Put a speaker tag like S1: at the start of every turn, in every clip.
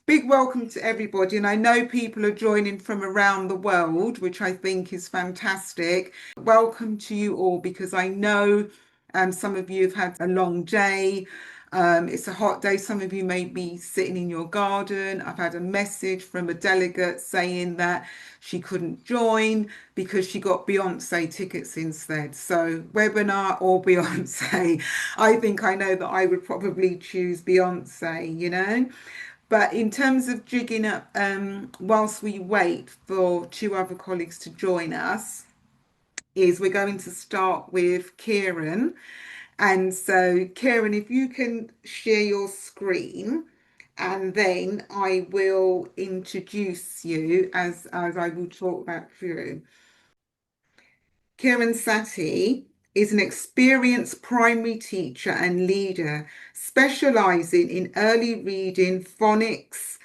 S1: Big welcome to everybody. And I know people are joining from around the world, which I think is fantastic. Welcome to you all because I know some of you have had a long day. It's a hot day. Some of you may be sitting in your garden. I've had a message from a delegate saying that she couldn't join because she got Beyonce tickets instead. So, webinar or Beyonce, I think I know that I would probably choose Beyonce. But in terms of jigging up, whilst we wait for two other colleagues to join us, is we're going to start with Kiran. And so, Kiran, if you can share your screen, and then I will introduce you as I will talk about through. Kiran Satti is an experienced primary teacher and leader specializing in early reading, phonics,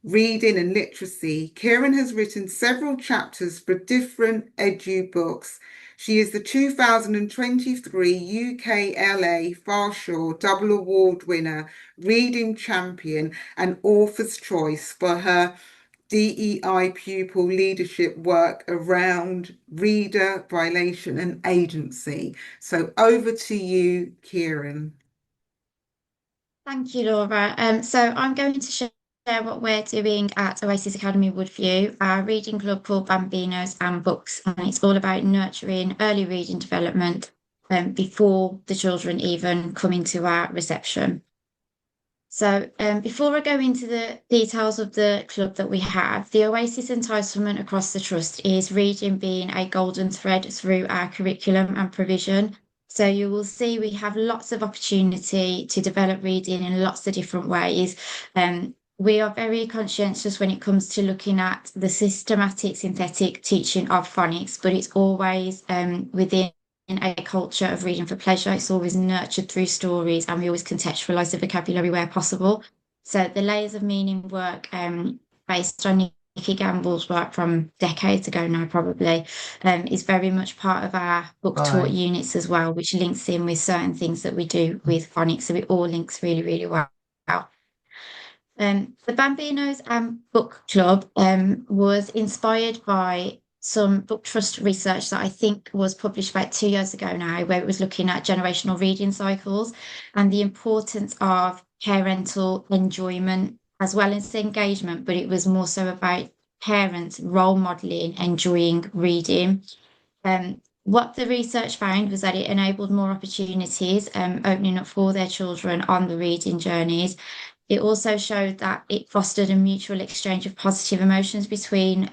S1: reading and literacy. Kiran has written several chapters for different edu books. She is the 2023 UKLA Farshaw Double Award winner, Reading Champion, and Author's Choice for her DEI pupil leadership work around reader violation and agency. So over to you, Kiran.
S2: Thank you, Laura. So I'm going to share what we're doing at Oasis Academy Woodview, our reading club called Bambinos and Books, and it's all about nurturing early reading development before the children even come into our reception. So before I go into the details of the club that we have, the Oasis entitlement across the trust is reading being a golden thread through our curriculum and provision. So you will see we have lots of opportunity to develop reading in lots of different ways. We are very conscientious when it comes to looking at the systematic synthetic teaching of phonics, but it's always within a culture of reading for pleasure. It's always nurtured through stories, and we always contextualize the vocabulary where possible. So the layers of meaning work, based on Nikki Gamble's work from decades ago now, probably, is very much part of our book taught
S1: Bye.
S2: units as well, which links in with certain things that we do with phonics. So it all links really, really well. The Bambinos Book Club was inspired by some book trust research that I think was published about 2 years ago now, where it was looking at generational reading cycles and the importance of parental enjoyment as well as engagement, but it was more so about parents role modeling, enjoying reading. What the research found was that it enabled more opportunities, opening up for their children on the reading journeys. It also showed that it fostered a mutual exchange of positive emotions between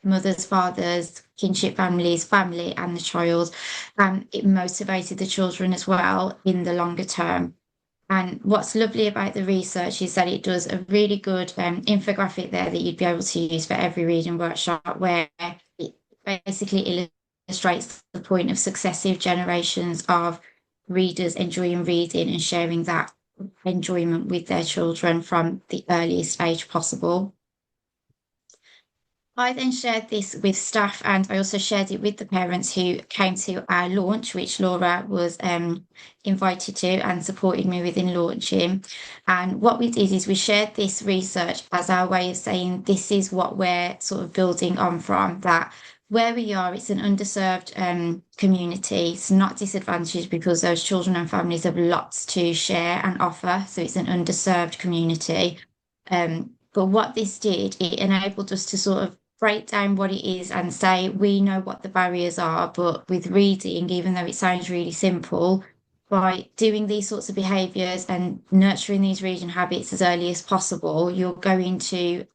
S2: mothers, fathers, kinship families, family, and the child. And it motivated the children as well in the longer term. And what's lovely about the research is that it does a really good infographic there that you'd be able to use for every reading workshop, where it basically illustrates the point of successive generations of readers enjoying reading and sharing that enjoyment with their children from the earliest age possible. I then shared this with staff, and I also shared it with the parents who came to our launch, which Laura was invited to and supported me with in launching. And what we did is we shared this research as our way of saying this is what we're sort of building on from, that where we are, it's an underserved community. It's not disadvantaged because those children and families have lots to share and offer. So it's an underserved community. But what this did, it enabled us to sort of break down what it is and say we know what the barriers are, but with reading, even though it sounds really simple, by doing these sorts of behaviours and nurturing these reading habits as early as possible, you're going to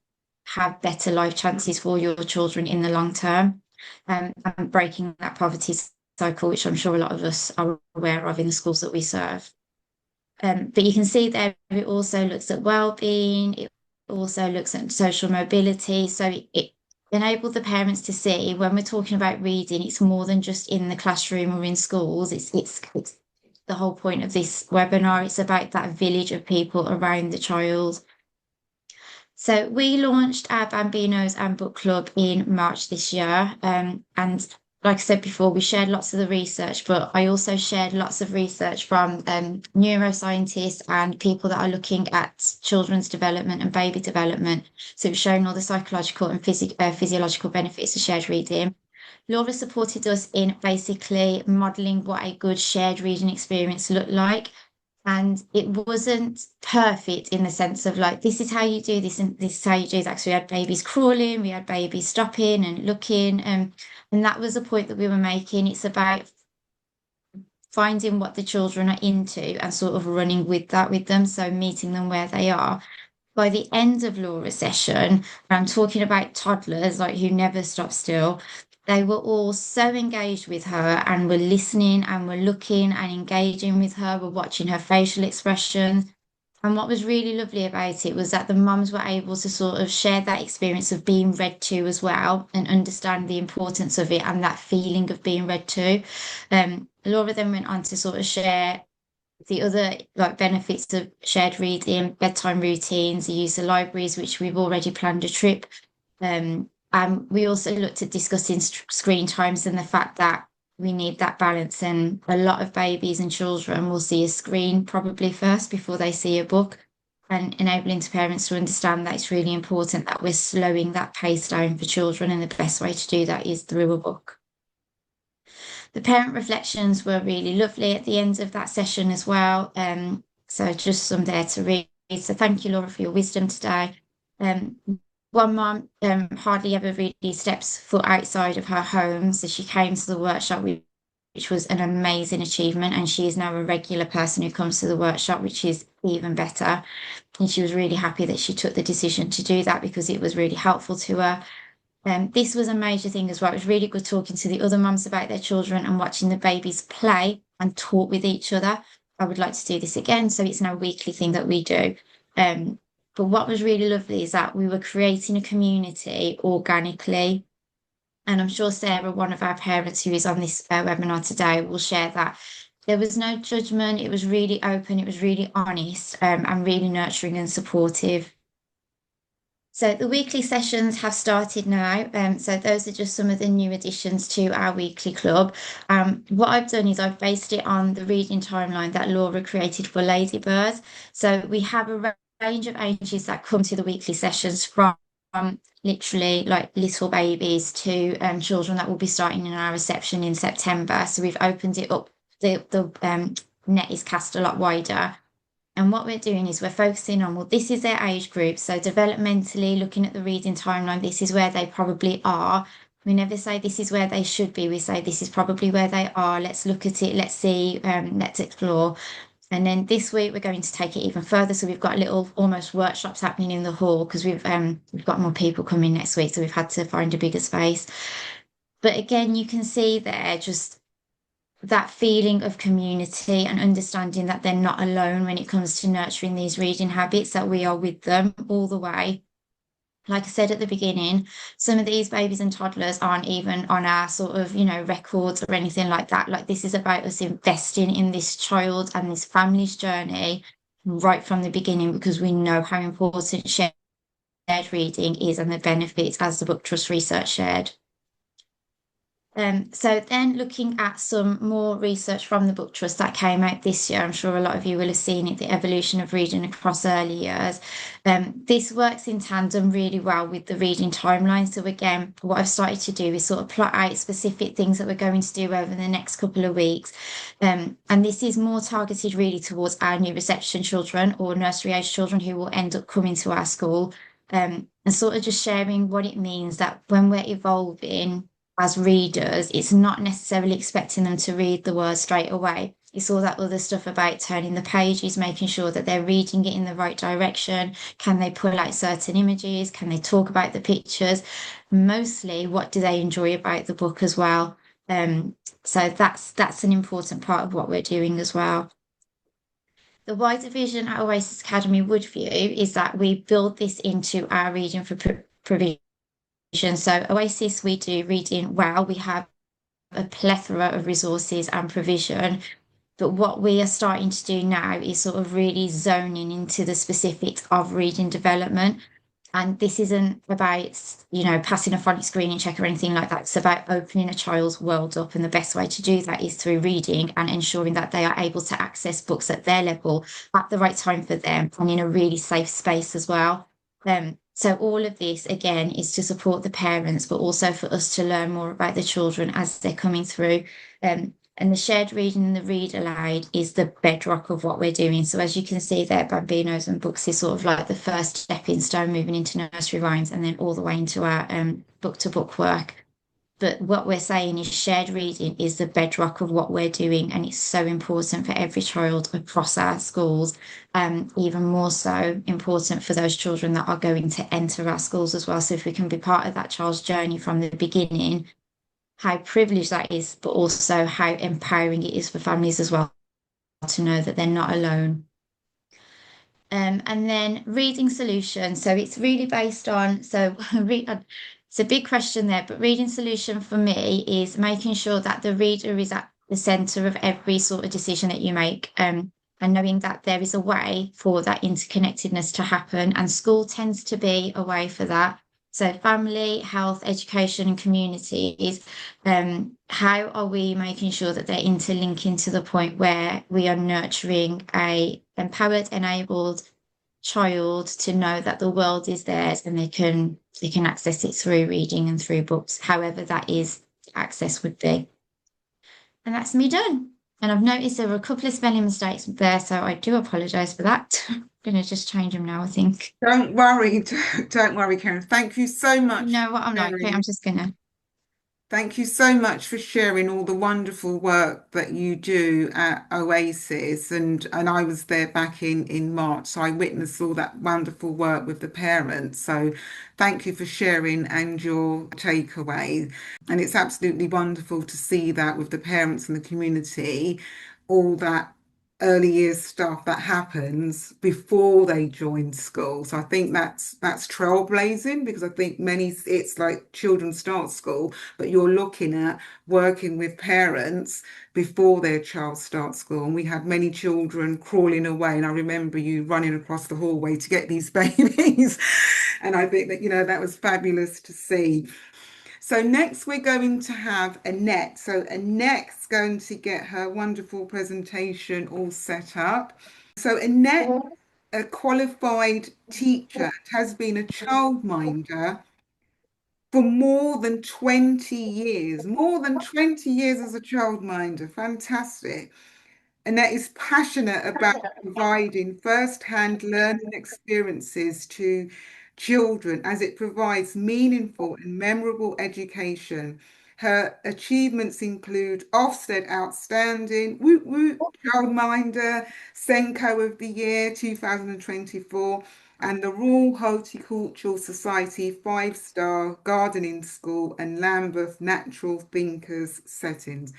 S2: have better life chances for your children in the long term, and breaking that poverty cycle, which I'm sure a lot of us are aware of in the schools that we serve. But you can see there it also looks at well-being, it also looks at social mobility. So it enabled the parents to see when we're talking about reading, it's more than just in the classroom or in schools. It's the whole point of this webinar. It's about that village of people around the child. So we launched our Bambinos and Book Club in March this year, and like I said before, we shared lots of the research, but I also shared lots of research from neuroscientists and people that are looking at children's development and baby development. So it's showing all the psychological and physiological benefits of shared reading. Laura supported us in basically modeling what a good shared reading experience looked like. And it wasn't perfect in the sense of like, this is how you do this and this is how you do that. So we had babies crawling, we had babies stopping and looking. And that was the point that we were making. It's about finding what the children are into and sort of running with that with them. So meeting them where they are. By the end of Laura's session, I'm talking about toddlers, like who never stop still. They were all so engaged with her and were listening and were looking and engaging with her, were watching her facial expressions. And what was really lovely about it was that the mums were able to sort of share that experience of being read to as well and understand the importance of it and that feeling of being read to. Laura then went on to sort of share the other like benefits of shared reading, bedtime routines, the use of libraries, which we've already planned a trip. And we also looked at discussing screen times and the fact that we need that balance. And a lot of babies and children will see a screen probably first before they see a book. And enabling to parents to understand that it's really important that we're slowing that pace down for children. And the best way to do that is through a book. The parent reflections were really lovely at the end of that session as well. So just some there to read. So thank you, Laura, for your wisdom today. One mum hardly ever really steps foot outside of her home. So she came to the workshop, which was an amazing achievement. And she is now a regular person who comes to the workshop, which is even better. And she was really happy that she took the decision to do that because it was really helpful to her. This was a major thing as well. It was really good talking to the other mums about their children and watching the babies play and talk with each other. I would like to do this again. So it's now a weekly thing that we do. But what was really lovely is that we were creating a community organically. And I'm sure Sarah, one of our parents who is on this webinar today, will share that. There was no judgment. It was really open. It was really honest and really nurturing and supportive. So the weekly sessions have started now. So those are just some of the new additions to our weekly club. What I've done is I've based it on the reading timeline that Laura created for Ladybirds. So we have a range of ages that come to the weekly sessions from literally like little babies to children that will be starting in our reception in September. So we've opened it up. The net is cast a lot wider. And what we're doing is we're focusing on, well, this is their age group. So developmentally, looking at the reading timeline, this is where they probably are. We never say this is where they should be. We say this is probably where they are. Let's look at it. Let's see. Let's explore. And then this week we're going to take it even further. So we've got little almost workshops happening in the hall because we've got more people coming next week. So we've had to find a bigger space. But again, you can see there just that feeling of community and understanding that they're not alone when it comes to nurturing these reading habits, that we are with them all the way. Like I said at the beginning, some of these babies and toddlers aren't even on our sort of, records or anything like that. Like this is about us investing in this child and this family's journey right from the beginning because we know how important shared reading is and the benefits as the Book Trust research shared. So then looking at some more research from the Book Trust that came out this year, I'm sure a lot of you will have seen it, the evolution of reading across early years. This works in tandem really well with the reading timeline. So again, what I've started to do is sort of plot out specific things that we're going to do over the next couple of weeks. And this is more targeted really towards our new reception children or nursery age children who will end up coming to our school. And sort of just sharing what it means that when we're evolving as readers, it's not necessarily expecting them to read the words straight away. It's all that other stuff about turning the pages, making sure that they're reading it in the right direction. Can they pull out certain images? Can they talk about the pictures? Mostly, what do they enjoy about the book as well? So that's an important part of what we're doing as well. The wider vision at Oasis Academy Woodview is that we build this into our reading for provision. So Oasis, we do reading well. We have a plethora of resources and provision. But what we are starting to do now is sort of really zoning into the specifics of reading development. And this isn't about, passing a phonics screening check or anything like that. It's about opening a child's world up. And the best way to do that is through reading and ensuring that they are able to access books at their level at the right time for them and in a really safe space as well. So all of this, again, is to support the parents, but also for us to learn more about the children as they're coming through. And the shared reading and the read aloud is the bedrock of what we're doing. So as you can see there, Bambinos and Books is sort of like the first stepping stone moving into nursery rhymes and then all the way into our book to book work. But what we're saying is shared reading is the bedrock of what we're doing, and it's so important for every child across our schools, even more so important for those children that are going to enter our schools as well. So if we can be part of that child's journey from the beginning, how privileged that is, but also how empowering it is for families as well to know that they're not alone. And then reading solution. So it's really based on, it's a big question there, but reading solution for me is making sure that the reader is at the centre of every sort of decision that you make, and knowing that there is a way for that interconnectedness to happen. And school tends to be a way for that. So family, health, education, and communities, how are we making sure that they're interlinking to the point where we are nurturing a empowered, enabled child to know that the world is theirs and they can access it through reading and through books, however that is access would be. And that's me done. And I've noticed there were a couple of spelling mistakes there, so I do apologise for that. I'm going to just change them now, I think.
S1: Don't worry, don't worry, Karen. Thank you so much.
S2: You know what I'm like, I'm just going to.
S1: Thank you so much for sharing all the wonderful work that you do at Oasis. And I was there back in March, so I witnessed all that wonderful work with the parents. So thank you for sharing and your takeaway. And it's absolutely wonderful to see that with the parents and the community, all that early years stuff that happens before they join school. So I think that's trailblazing, because I think many, it's like children start school, but you're looking at working with parents before their child starts school. And we had many children crawling away, and I remember you running across the hallway to get these babies. And I think that, that was fabulous to see. So next we're going to have Annette. So Annette's going to get her wonderful presentation all set up. So Annette, a qualified teacher, has been a childminder for more than 20 years. More than 20 years as a childminder. Fantastic. Annette is passionate about providing first-hand learning experiences to children as it provides meaningful and memorable education. Her achievements include Ofsted Outstanding, Woot Woot, Childminder, Senko of the Year 2024, and the Royal Horticultural Society 5-star Gardening School and Lambeth Natural Thinkers settings.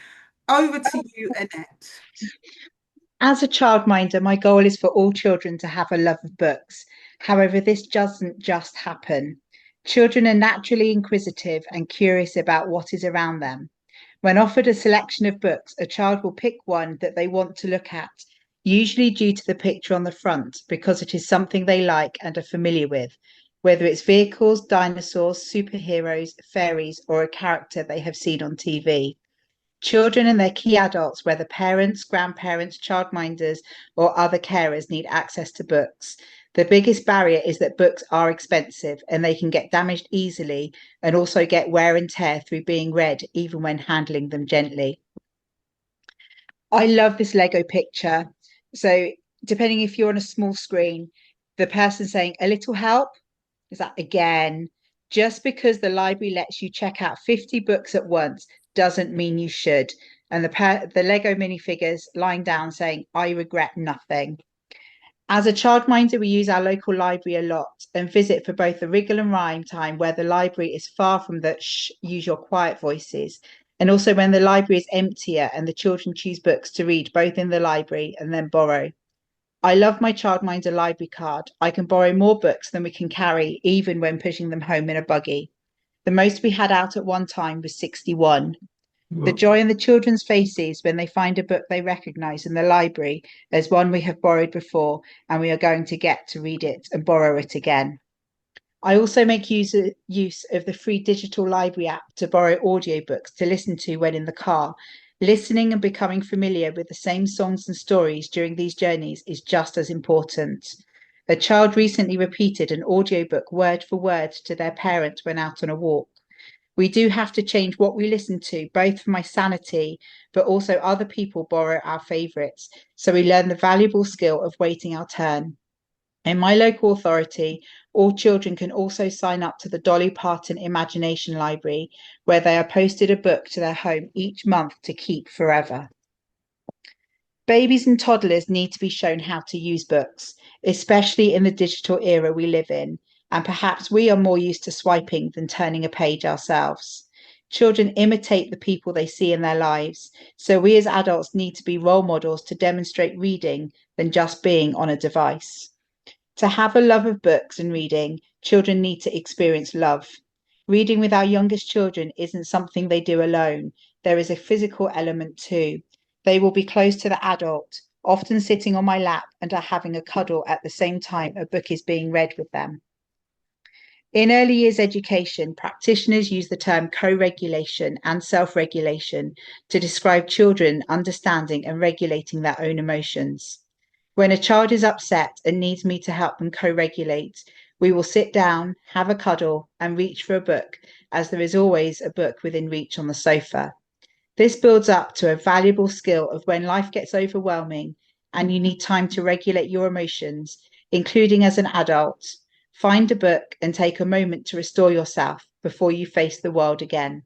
S1: Over to you, Annette.
S3: As a childminder, my goal is for all children to have a love of books. However, this doesn't just happen. Children are naturally inquisitive and curious about what is around them. When offered a selection of books, a child will pick one that they want to look at, usually due to the picture on the front, because it is something they like and are familiar with, whether it's vehicles, dinosaurs, superheroes, fairies, or a character they have seen on TV. Children and their key adults, whether parents, grandparents, childminders, or other carers, need access to books. The biggest barrier is that books are expensive and they can get damaged easily and also get wear and tear through being read, even when handling them gently. I love this Lego picture. So, depending if you're on a small screen, the person saying a little help is that again, just because the library lets you check out 50 books at once doesn't mean you should. And the Lego minifigures lying down saying, I regret nothing. As a childminder, we use our local library a lot and visit for both the wriggle and rhyme time, where the library is far from the use your quiet voices, and also when the library is emptier and the children choose books to read both in the library and then borrow. I love my childminder library card. I can borrow more books than we can carry, even when pushing them home in a buggy. The most we had out at one time was 61. The joy in the children's faces when they find a book they recognise in the library as one we have borrowed before, and we are going to get to read it and borrow it again. I also make use of the free digital library app to borrow audiobooks to listen to when in the car. Listening and becoming familiar with the same songs and stories during these journeys is just as important. A child recently repeated an audiobook word for word to their parent when out on a walk. We do have to change what we listen to, both for my sanity, but also other people borrow our favourites, so we learn the valuable skill of waiting our turn. In my local authority, all children can also sign up to the Dolly Parton Imagination Library, where they are posted a book to their home each month to keep forever. Babies and toddlers need to be shown how to use books, especially in the digital era we live in, and perhaps we are more used to swiping than turning a page ourselves. Children imitate the people they see in their lives, so we as adults need to be role models to demonstrate reading than just being on a device. To have a love of books and reading, children need to experience love. Reading with our youngest children isn't something they do alone. There is a physical element too. They will be close to the adult, often sitting on my lap and are having a cuddle at the same time a book is being read with them. In early years education, practitioners use the term co-regulation and self-regulation to describe children understanding and regulating their own emotions. When a child is upset and needs me to help them co-regulate, we will sit down, have a cuddle, and reach for a book, as there is always a book within reach on the sofa. This builds up to a valuable skill of when life gets overwhelming and you need time to regulate your emotions, including as an adult. Find a book and take a moment to restore yourself before you face the world again.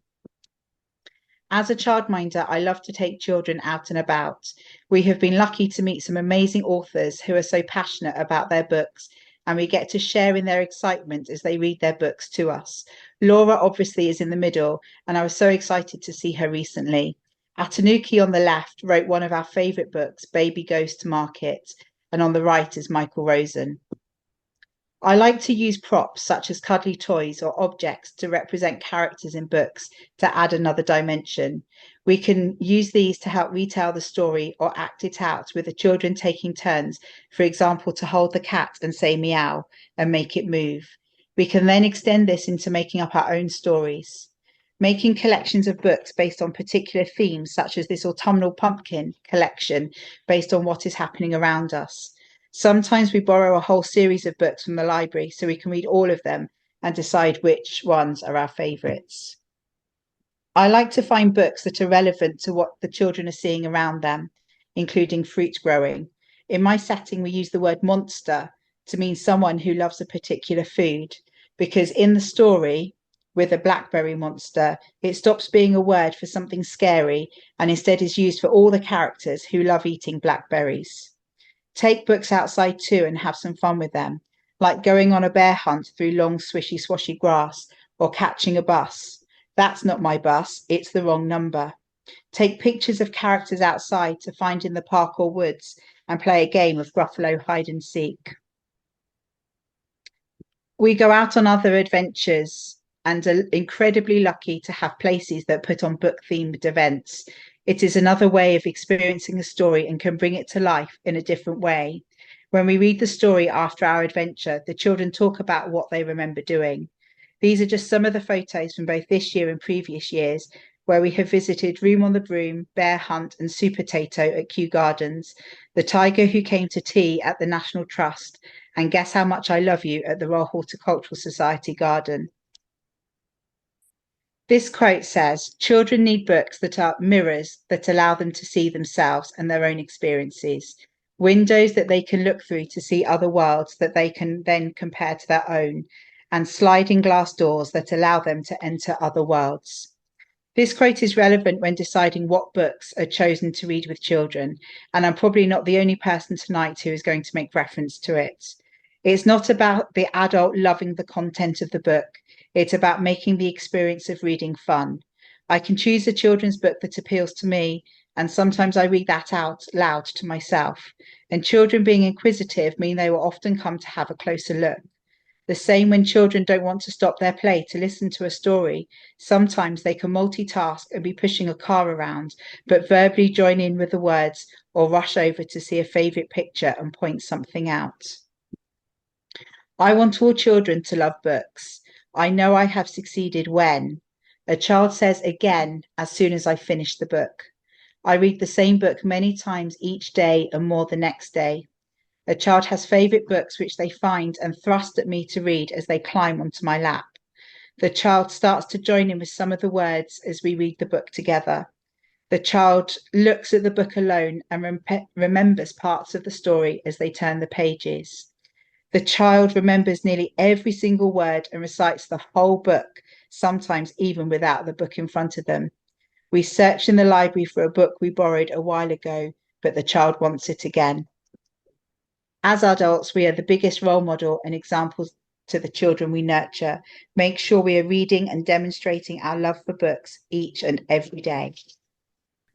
S3: As a childminder, I love to take children out and about. We have been lucky to meet some amazing authors who are so passionate about their books, and we get to share in their excitement as they read their books to us. Laura obviously is in the middle, and I was so excited to see her recently. Atanuki on the left wrote one of our favourite books, Baby Goes to Market, and on the right is Michael Rosen. I like to use props such as cuddly toys or objects to represent characters in books to add another dimension. We can use these to help retell the story or act it out with the children taking turns, for example, to hold the cat and say meow and make it move. We can then extend this into making up our own stories. Making collections of books based on particular themes, such as this autumnal pumpkin collection based on what is happening around us. Sometimes we borrow a whole series of books from the library so we can read all of them and decide which ones are our favourites. I like to find books that are relevant to what the children are seeing around them, including fruit growing. In my setting, we use the word monster to mean someone who loves a particular food, because in the story, with a blackberry monster, it stops being a word for something scary and instead is used for all the characters who love eating blackberries. Take books outside too and have some fun with them, like going on a bear hunt through long swishy swashy grass or catching a bus. That's not my bus, it's the wrong number. Take pictures of characters outside to find in the park or woods and play a game of Gruffalo hide and seek. We go out on other adventures and are incredibly lucky to have places that put on book-themed events. It is another way of experiencing a story and can bring it to life in a different way. When we read the story after our adventure, the children talk about what they remember doing. These are just some of the photos from both this year and previous years, where we have visited Room on the Broom, Bear Hunt and Soup Potato at Kew Gardens, the Tiger Who Came to Tea at the National Trust, and Guess How Much I Love You at the Royal Horticultural Society Garden. This quote says, children need books that are mirrors that allow them to see themselves and their own experiences, windows that they can look through to see other worlds that they can then compare to their own, and sliding glass doors that allow them to enter other worlds. This quote is relevant when deciding what books are chosen to read with children, and I'm probably not the only person tonight who is going to make reference to it. It's not about the adult loving the content of the book. It's about making the experience of reading fun. I can choose a children's book that appeals to me, and sometimes I read that out loud to myself. And children being inquisitive mean they will often come to have a closer look. The same when children don't want to stop their play to listen to a story. Sometimes they can multitask and be pushing a car around, but verbally join in with the words or rush over to see a favourite picture and point something out. I want all children to love books. I know I have succeeded when a child says again as soon as I finish the book. I read the same book many times each day and more the next day. A child has favourite books which they find and thrust at me to read as they climb onto my lap. The child starts to join in with some of the words as we read the book together. The child looks at the book alone and remembers parts of the story as they turn the pages. The child remembers nearly every single word and recites the whole book, sometimes even without the book in front of them. We search in the library for a book we borrowed a while ago, but the child wants it again. As adults, we are the biggest role model and examples to the children we nurture. Make sure we are reading and demonstrating our love for books each and every day.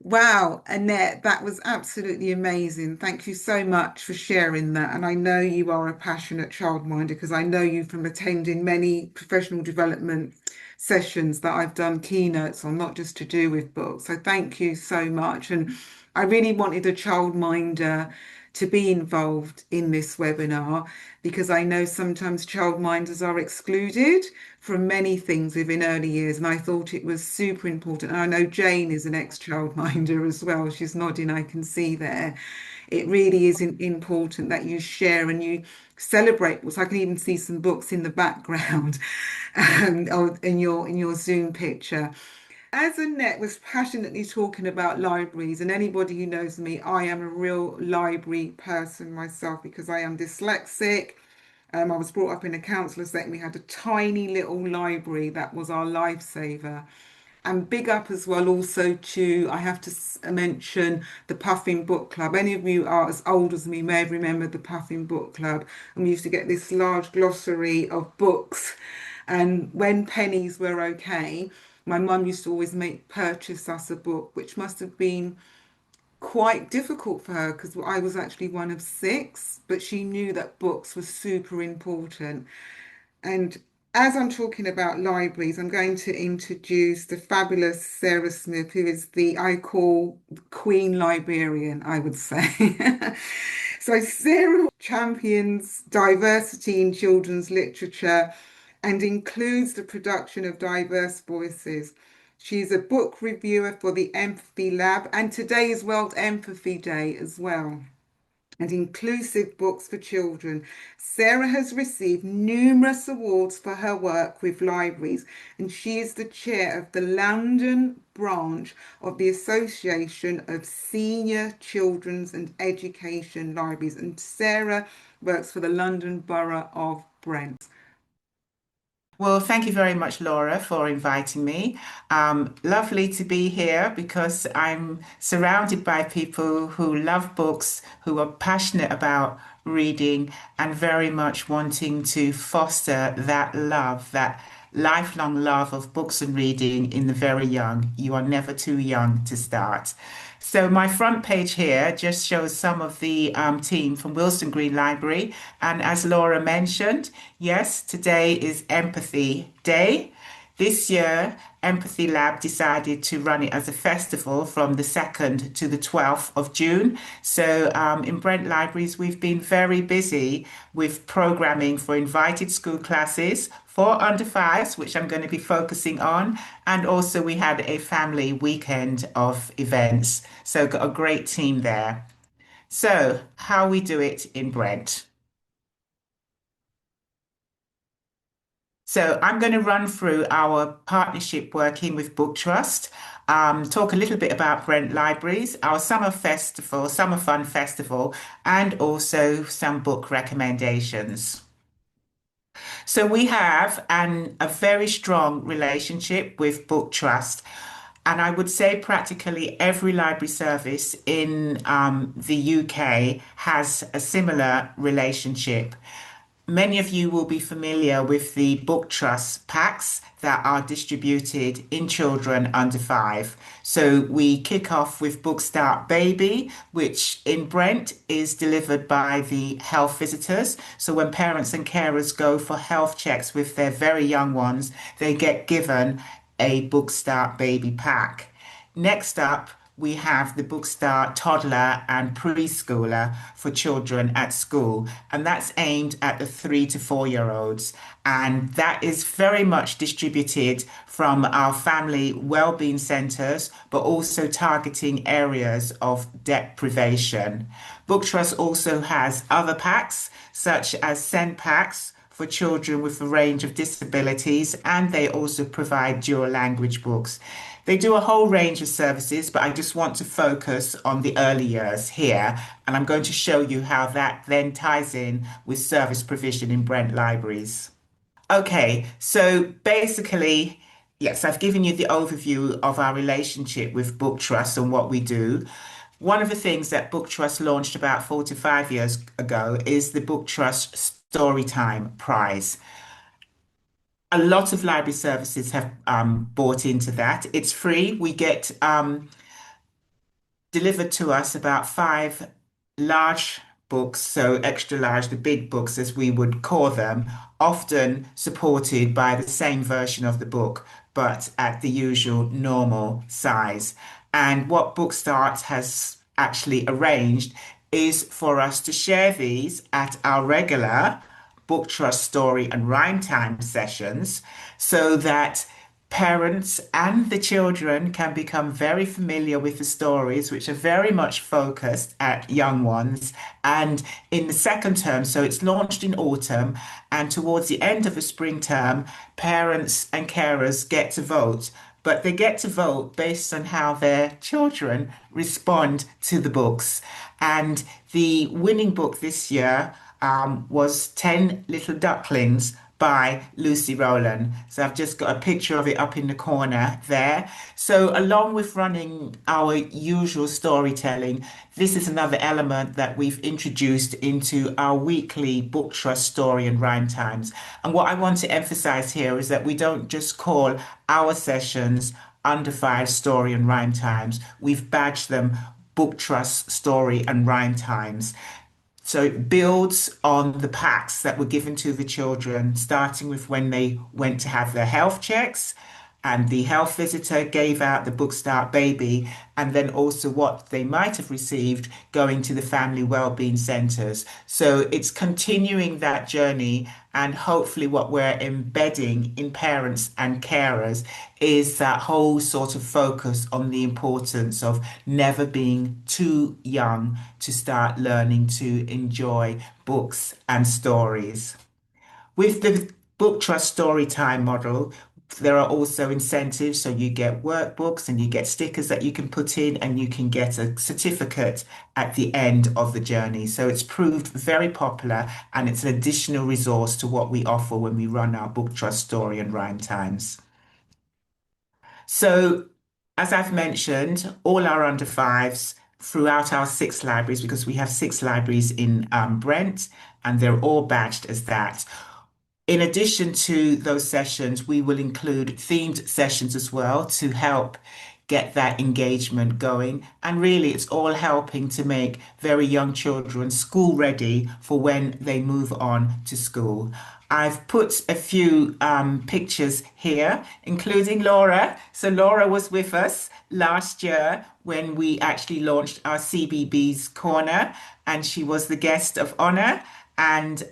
S1: Wow, Annette, that was absolutely amazing. Thank you so much for sharing that. And I know you are a passionate childminder because I know you from attending many professional development sessions that I've done keynotes on, not just to do with books. So thank you so much. And I really wanted a childminder to be involved in this webinar because I know sometimes childminders are excluded from many things within early years, and I thought it was super important. And I know Jane is an ex-childminder as well. She's nodding, I can see there. It really is important that you share and you celebrate books. I can even see some books in the background in your Zoom picture. As Annette was passionately talking about libraries, and anybody who knows me, I am a real library person myself because I am dyslexic. I was brought up in a council estate and we had a tiny little library that was our lifesaver. And big up as well also to, I have to mention the Puffin Book Club. Any of you are as old as me may have remembered the Puffin Book Club. And we used to get this large glossary of books. And when pennies were okay, my mum used to always purchase us a book, which must have been quite difficult for her because I was actually one of six, but she knew that books were super important. And as I'm talking about libraries, I'm going to introduce the fabulous Sarah Smith, who is I call Queen Librarian, I would say. So Sarah champions diversity in children's literature and includes the production of diverse voices. She's a book reviewer for the Empathy Lab, and today is World Empathy Day as well. And inclusive books for children. Sarah has received numerous awards for her work with libraries, and she is the chair of the London branch of the Association of Senior Children's and Education Libraries. And Sarah works for the London Borough of Brent.
S4: Well, thank you very much, Laura, for inviting me. Lovely to be here because I'm surrounded by people who love books, who are passionate about reading, and very much wanting to foster that love, that lifelong love of books and reading in the very young. You are never too young to start. So my front page here just shows some of the team from Willesden Green Library. And as Laura mentioned, yes, today is Empathy Day. This year, Empathy Lab decided to run it as a festival from the 2nd to the 12th of June. So in Brent Libraries, we've been very busy with programming for invited school classes, for under fives, which I'm going to be focusing on. And also we had a family weekend of events. So got a great team there. So how we do it in Brent. So I'm going to run through our partnership working with Book Trust, talk a little bit about Brent Libraries, our summer festival, summer fun festival, and also some book recommendations. So we have a very strong relationship with Book Trust. And I would say practically every library service in the UK has a similar relationship. Many of you will be familiar with the Book Trust packs that are distributed in children under 5. So we kick off with Book Start Baby, which in Brent is delivered by the health visitors. So when parents and carers go for health checks with their very young ones, they get given a Book Start Baby pack. Next up, we have the Bookstart toddler and preschooler for children at school, and that's aimed at the 3 to 4 year olds. And that is very much distributed from our family wellbeing centres, but also targeting areas of deprivation. Book Trust also has other packs, such as Send packs for children with a range of disabilities, and they also provide dual language books. They do a whole range of services, but I just want to focus on the early years here, and I'm going to show you how that then ties in with service provision in Brent libraries. Okay, so basically, yes, I've given you the overview of our relationship with Book Trust and what we do. One of the things that Book Trust launched about 4 to 5 years ago is the Book Trust Storytime Prize. A lot of library services have bought into that. It's free. We get delivered to us about 5 large books, so extra large, the big books as we would call them, often supported by the same version of the book, but at the usual normal size. And what Bookstart has actually arranged is for us to share these at our regular Book Trust story and rhyme time sessions so that parents and the children can become very familiar with the stories, which are very much focused at young ones. And in the second term, so it's launched in autumn, and towards the end of the spring term, parents and carers get to vote. But they get to vote based on how their children respond to the books. And the winning book this year was 10 Little Ducklings by Lucy Rowland. So I've just got a picture of it up in the corner there. So along with running our usual storytelling, this is another element that we've introduced into our weekly Book Trust story and rhyme times. And what I want to emphasize here is that we don't just call our sessions under 5 story and rhyme times. We've badged them Book Trust story and rhyme times. So it builds on the packs that were given to the children, starting with when they went to have their health checks, and the health visitor gave out the Bookstart baby, and then also what they might have received going to the family wellbeing centres. So it's continuing that journey, and hopefully what we're embedding in parents and carers is that whole sort of focus on the importance of never being too young to start learning to enjoy books and stories. With the Book Trust Storytime model, there are also incentives, so you get workbooks and you get stickers that you can put in, and you can get a certificate at the end of the journey. So it's proved very popular, and it's an additional resource to what we offer when we run our Book Trust story and rhyme times. So as I've mentioned, all our under 5s throughout our 6 libraries, because we have 6 libraries in Brent, and they're all badged as that. In addition to those sessions, we will include themed sessions as well to help get that engagement going. And really, it's all helping to make very young children school ready for when they move on to school. I've put a few pictures here, including Laura. So Laura was with us last year when we actually launched our CBBS Corner, and she was the guest of honor. And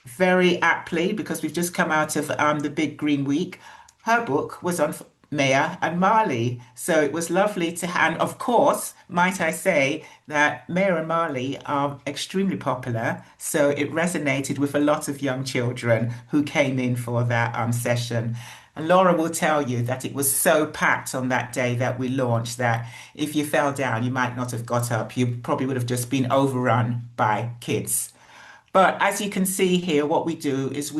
S4: very aptly, because we've just come out of the Big Green Week, her book was on Maya and Marley. So it was lovely to have, and of course, might I say that Maya and Marley are extremely popular. So it resonated with a lot of young children who came in for that session. And Laura will tell you that it was so packed on that day that we launched that if you fell down, you might not have got up. You probably would have just been overrun by kids. But as you can see here, what we do is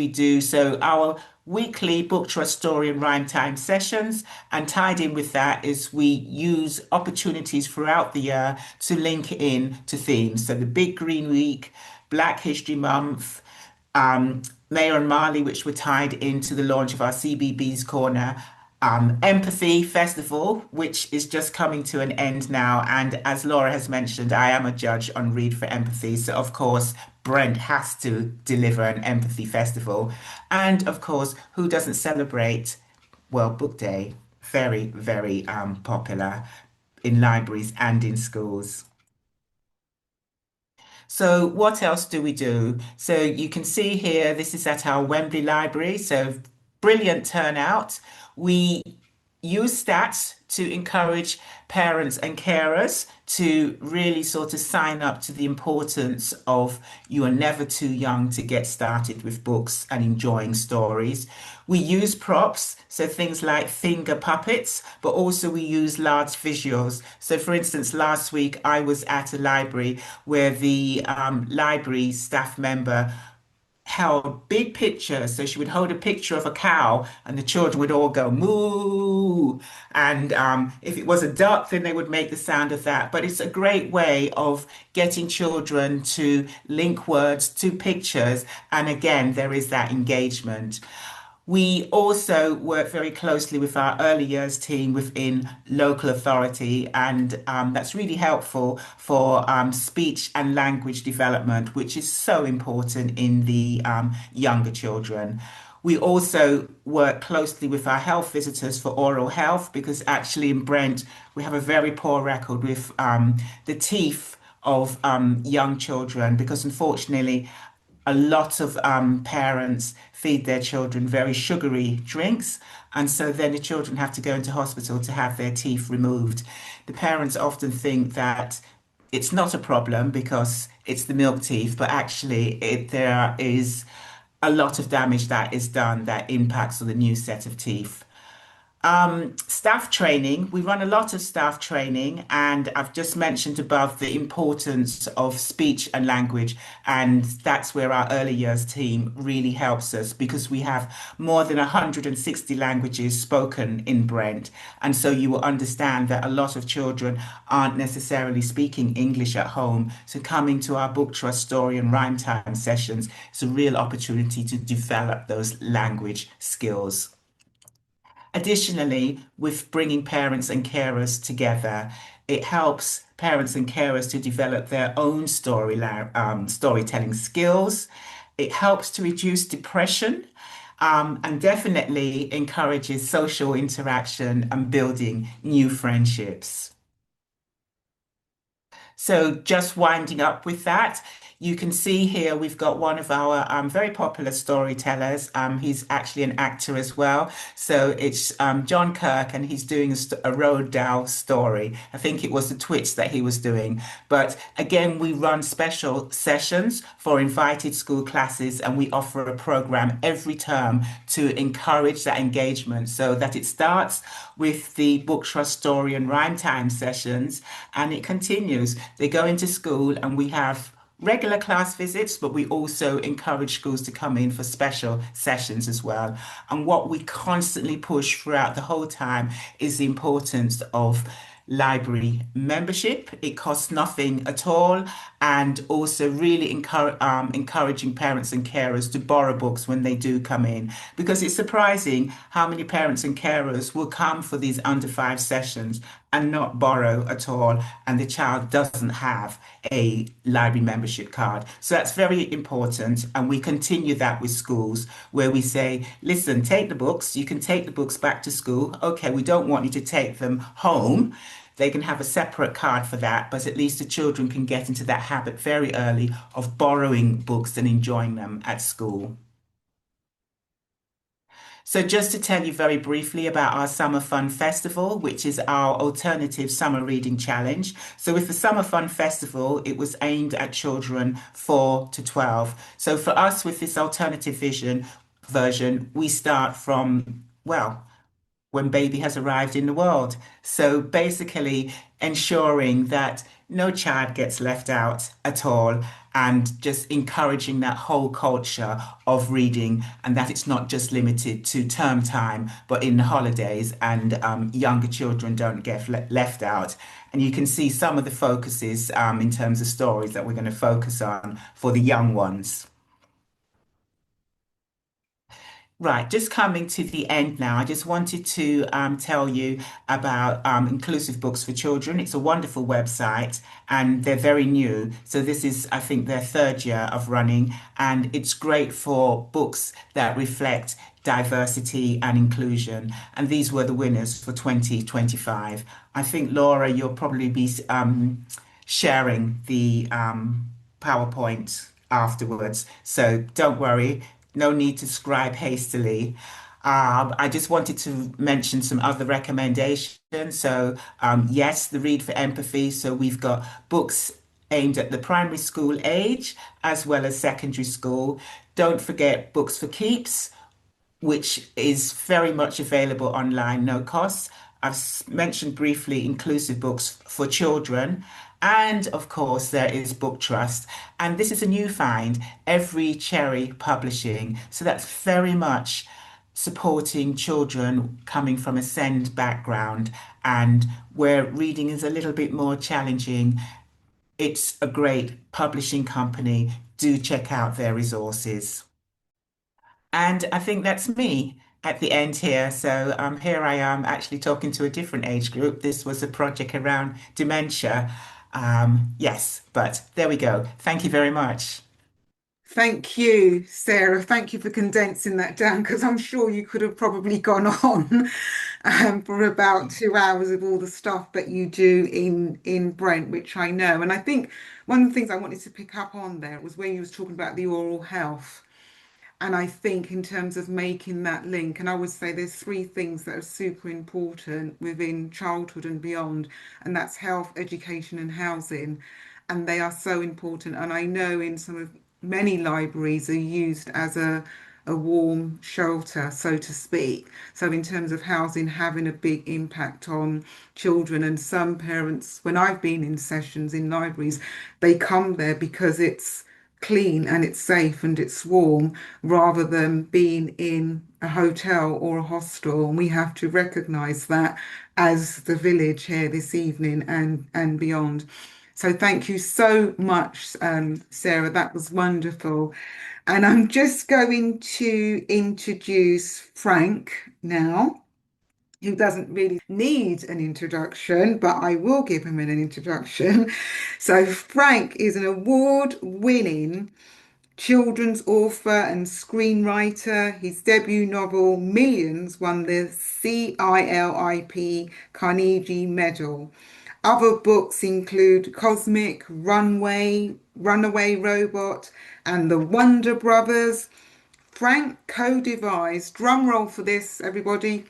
S4: so our weekly Book Trust story and rhyme time sessions, and tied in with that is we use opportunities throughout the year to link in to themes. So the Big Green Week, Black History Month, Mayor and Marley, which were tied into the launch of our CBBS Corner, Empathy Festival, which is just coming to an end now. And as Laura has mentioned, I am a judge on Read for Empathy. So of course, Brent has to deliver an empathy festival. And of course, who doesn't celebrate World Book Day? Very, very popular. in libraries and in schools. So what else do we do? So you can see here, this is at our Wembley Library. So brilliant turnout. We use stats to encourage parents and carers to really sort of sign up to the importance of you are never too young to get started with books and enjoying stories. We use props, so things like finger puppets, but also we use large visuals. So for instance, last week I was at a library where the library staff member held big pictures. So she would hold a picture of a cow and the children would all go moo. And if it was a duck, then they would make the sound of that. But it's a great way of getting children to link words to pictures. And again, there is that engagement. We also work very closely with our early years team within local authority, and that's really helpful for speech and language development, which is so important in the younger children. We also work closely with our health visitors for oral health because actually in Brent, we have a very poor record with the teeth of young children because unfortunately, a lot of parents feed their children very sugary drinks, and so then the children have to go into hospital to have their teeth removed. The parents often think that it's not a problem because it's the milk teeth, but actually there is a lot of damage that is done that impacts on the new set of teeth. Staff training, we run a lot of staff training, and I've just mentioned above the importance of speech and language, and that's where our early years team really helps us because we have more than 160 languages spoken in Brent, and so you will understand that a lot of children aren't necessarily speaking English at home, so coming to our book trust story and rhyme time sessions is a real opportunity to develop those language skills. Additionally, with bringing parents and carers together, it helps parents and carers to develop their own storytelling skills. It helps to reduce depression, and definitely encourages social interaction and building new friendships. So just winding up with that, you can see here we've got one of our very popular storytellers. He's actually an actor as well. So it's John Kirk, and he's doing a Roald Dahl story. I think it was the Twits that he was doing. But again, we run special sessions for invited school classes, and we offer a program every term to encourage that engagement so that it starts with the book trust story and rhyme time sessions, and it continues. They go into school, and we have regular class visits, but we also encourage schools to come in for special sessions as well. And what we constantly push throughout the whole time is the importance of library membership. It costs nothing at all, and also really encouraging parents and carers to borrow books when they do come in, because it's surprising how many parents and carers will come for these under five sessions and not borrow at all, and the child doesn't have a library membership card. So that's very important, and we continue that with schools where we say, listen, take the books, you can take the books back to school. Okay, we don't want you to take them home. They can have a separate card for that, but at least the children can get into that habit very early of borrowing books and enjoying them at school. So just to tell you very briefly about our Summer Fun Festival, which is our alternative summer reading challenge. So with the Summer Fun Festival, it was aimed at children 4 to 12. So for us with this alternative version, we start from, well, when baby has arrived in the world. So basically ensuring that no child gets left out at all, and just encouraging that whole culture of reading, and that it's not just limited to term time, but in the holidays, and younger children don't get left out. And you can see some of the focuses in terms of stories that we're going to focus on for the young ones. Right, just coming to the end now, I just wanted to tell you about Inclusive Books for Children. It's a wonderful website, and they're very new. So this is, I think, their third year of running, and it's great for books that reflect diversity and inclusion. And these were the winners for 2025. I think, Laura, you'll probably be sharing the PowerPoint afterwards. So don't worry, no need to scribe hastily. I just wanted to mention some other recommendations. So, yes, the Read for Empathy. So, we've got books aimed at the primary school age as well as secondary school. Don't forget Books for Keeps, which is very much available online, no cost. I've mentioned briefly inclusive books for children. And of course, there is Book Trust. And this is a new find, Every Cherry Publishing. So that's very much supporting children coming from a SEND background and where reading is a little bit more challenging. It's a great publishing company. Do check out their resources. And I think that's me at the end here. So here I am actually talking to a different age group. This was a project around dementia. Yes, but there we go. Thank you very much.
S1: Thank you, Sarah. Thank you for condensing that down because I'm sure you could have probably gone on for about 2 hours of all the stuff that you do in Brent, which I know. And I think one of the things I wanted to pick up on there was when you was talking about the oral health. And I think in terms of making that link, and I would say there's three things that are super important within childhood and beyond, and that's health, education, and housing. And they are so important. And I know in some of many libraries are used as a warm shelter, so to speak. So in terms of housing having a big impact on children, and some parents, when I've been in sessions in libraries, they come there because it's clean and it's safe and it's warm rather than being in a hotel or a hostel. And we have to recognise that as the village here this evening and beyond. So thank you so much, Sarah. That was wonderful. And I'm just going to introduce Frank now, who doesn't really need an introduction, but I will give him an introduction. So Frank is an award-winning children's author and screenwriter. His debut novel, Millions, won the CILIP Carnegie Medal. Other books include Cosmic, Runaway Robot, and The Wonder Brothers. Frank co-devised, drum roll for this, everybody,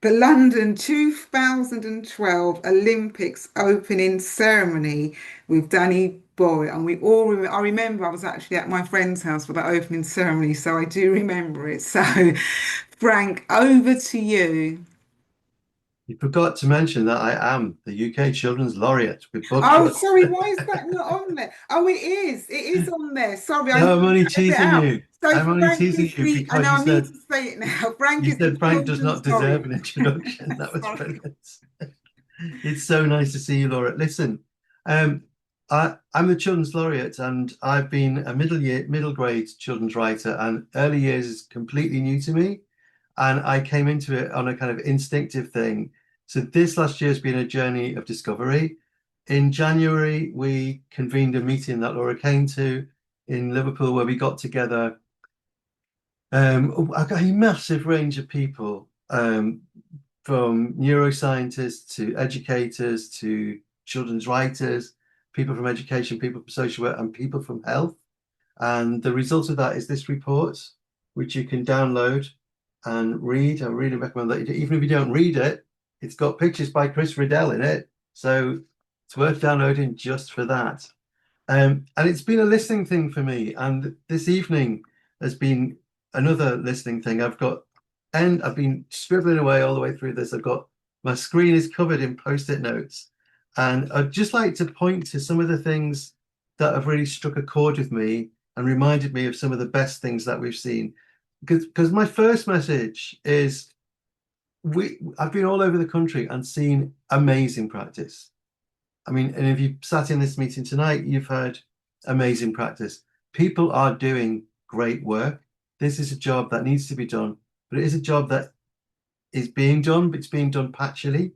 S1: the London 2012 Olympics opening ceremony with Danny Boy. And we all I remember I was actually at my friend's house for that opening ceremony, so I do remember it. So, Frank, over to you.
S5: You forgot to mention that I am the UK Children's Laureate with Book
S1: Oh,
S5: Trust.
S1: sorry, why is that not on there? Oh, it is. It is on there. Sorry, I
S5: No, I'm only
S1: left it
S5: teasing
S1: out.
S5: you.
S1: So
S5: I'm only
S1: Frank
S5: teasing
S1: is
S5: you
S1: the, and
S5: because
S1: I need to say it now. Frank
S5: you
S1: is the
S5: said Frank does
S1: children's
S5: not deserve an
S1: laureate.
S5: introduction. That was
S1: Sorry.
S5: brilliant. It's so nice to see you, Laura. Listen, I'm the Children's Laureate, and I've been a middle grade children's writer, and early years is completely new to me. And I came into it on a kind of instinctive thing. So this last year has been a journey of discovery. In January, we convened a meeting that Laura came to in Liverpool, where we got together a massive range of people, from neuroscientists to educators to children's writers, people from education, people from social work, and people from health. And the result of that is this report, which you can download and read. I really recommend that you do. Even if you don't read it, it's got pictures by Chris Riddell in it. So it's worth downloading just for that. And it's been a listening thing for me. And this evening has been another listening thing. I've been scribbling away all the way through this. My screen is covered in post-it notes. And I'd just like to point to some of the things that have really struck a chord with me and reminded me of some of the best things that we've seen. Because my first message is I've been all over the country and seen amazing practice. I mean, and if you sat in this meeting tonight, you've heard amazing practice. People are doing great work. This is a job that needs to be done, but it is a job that is being done, but it's being done patchily.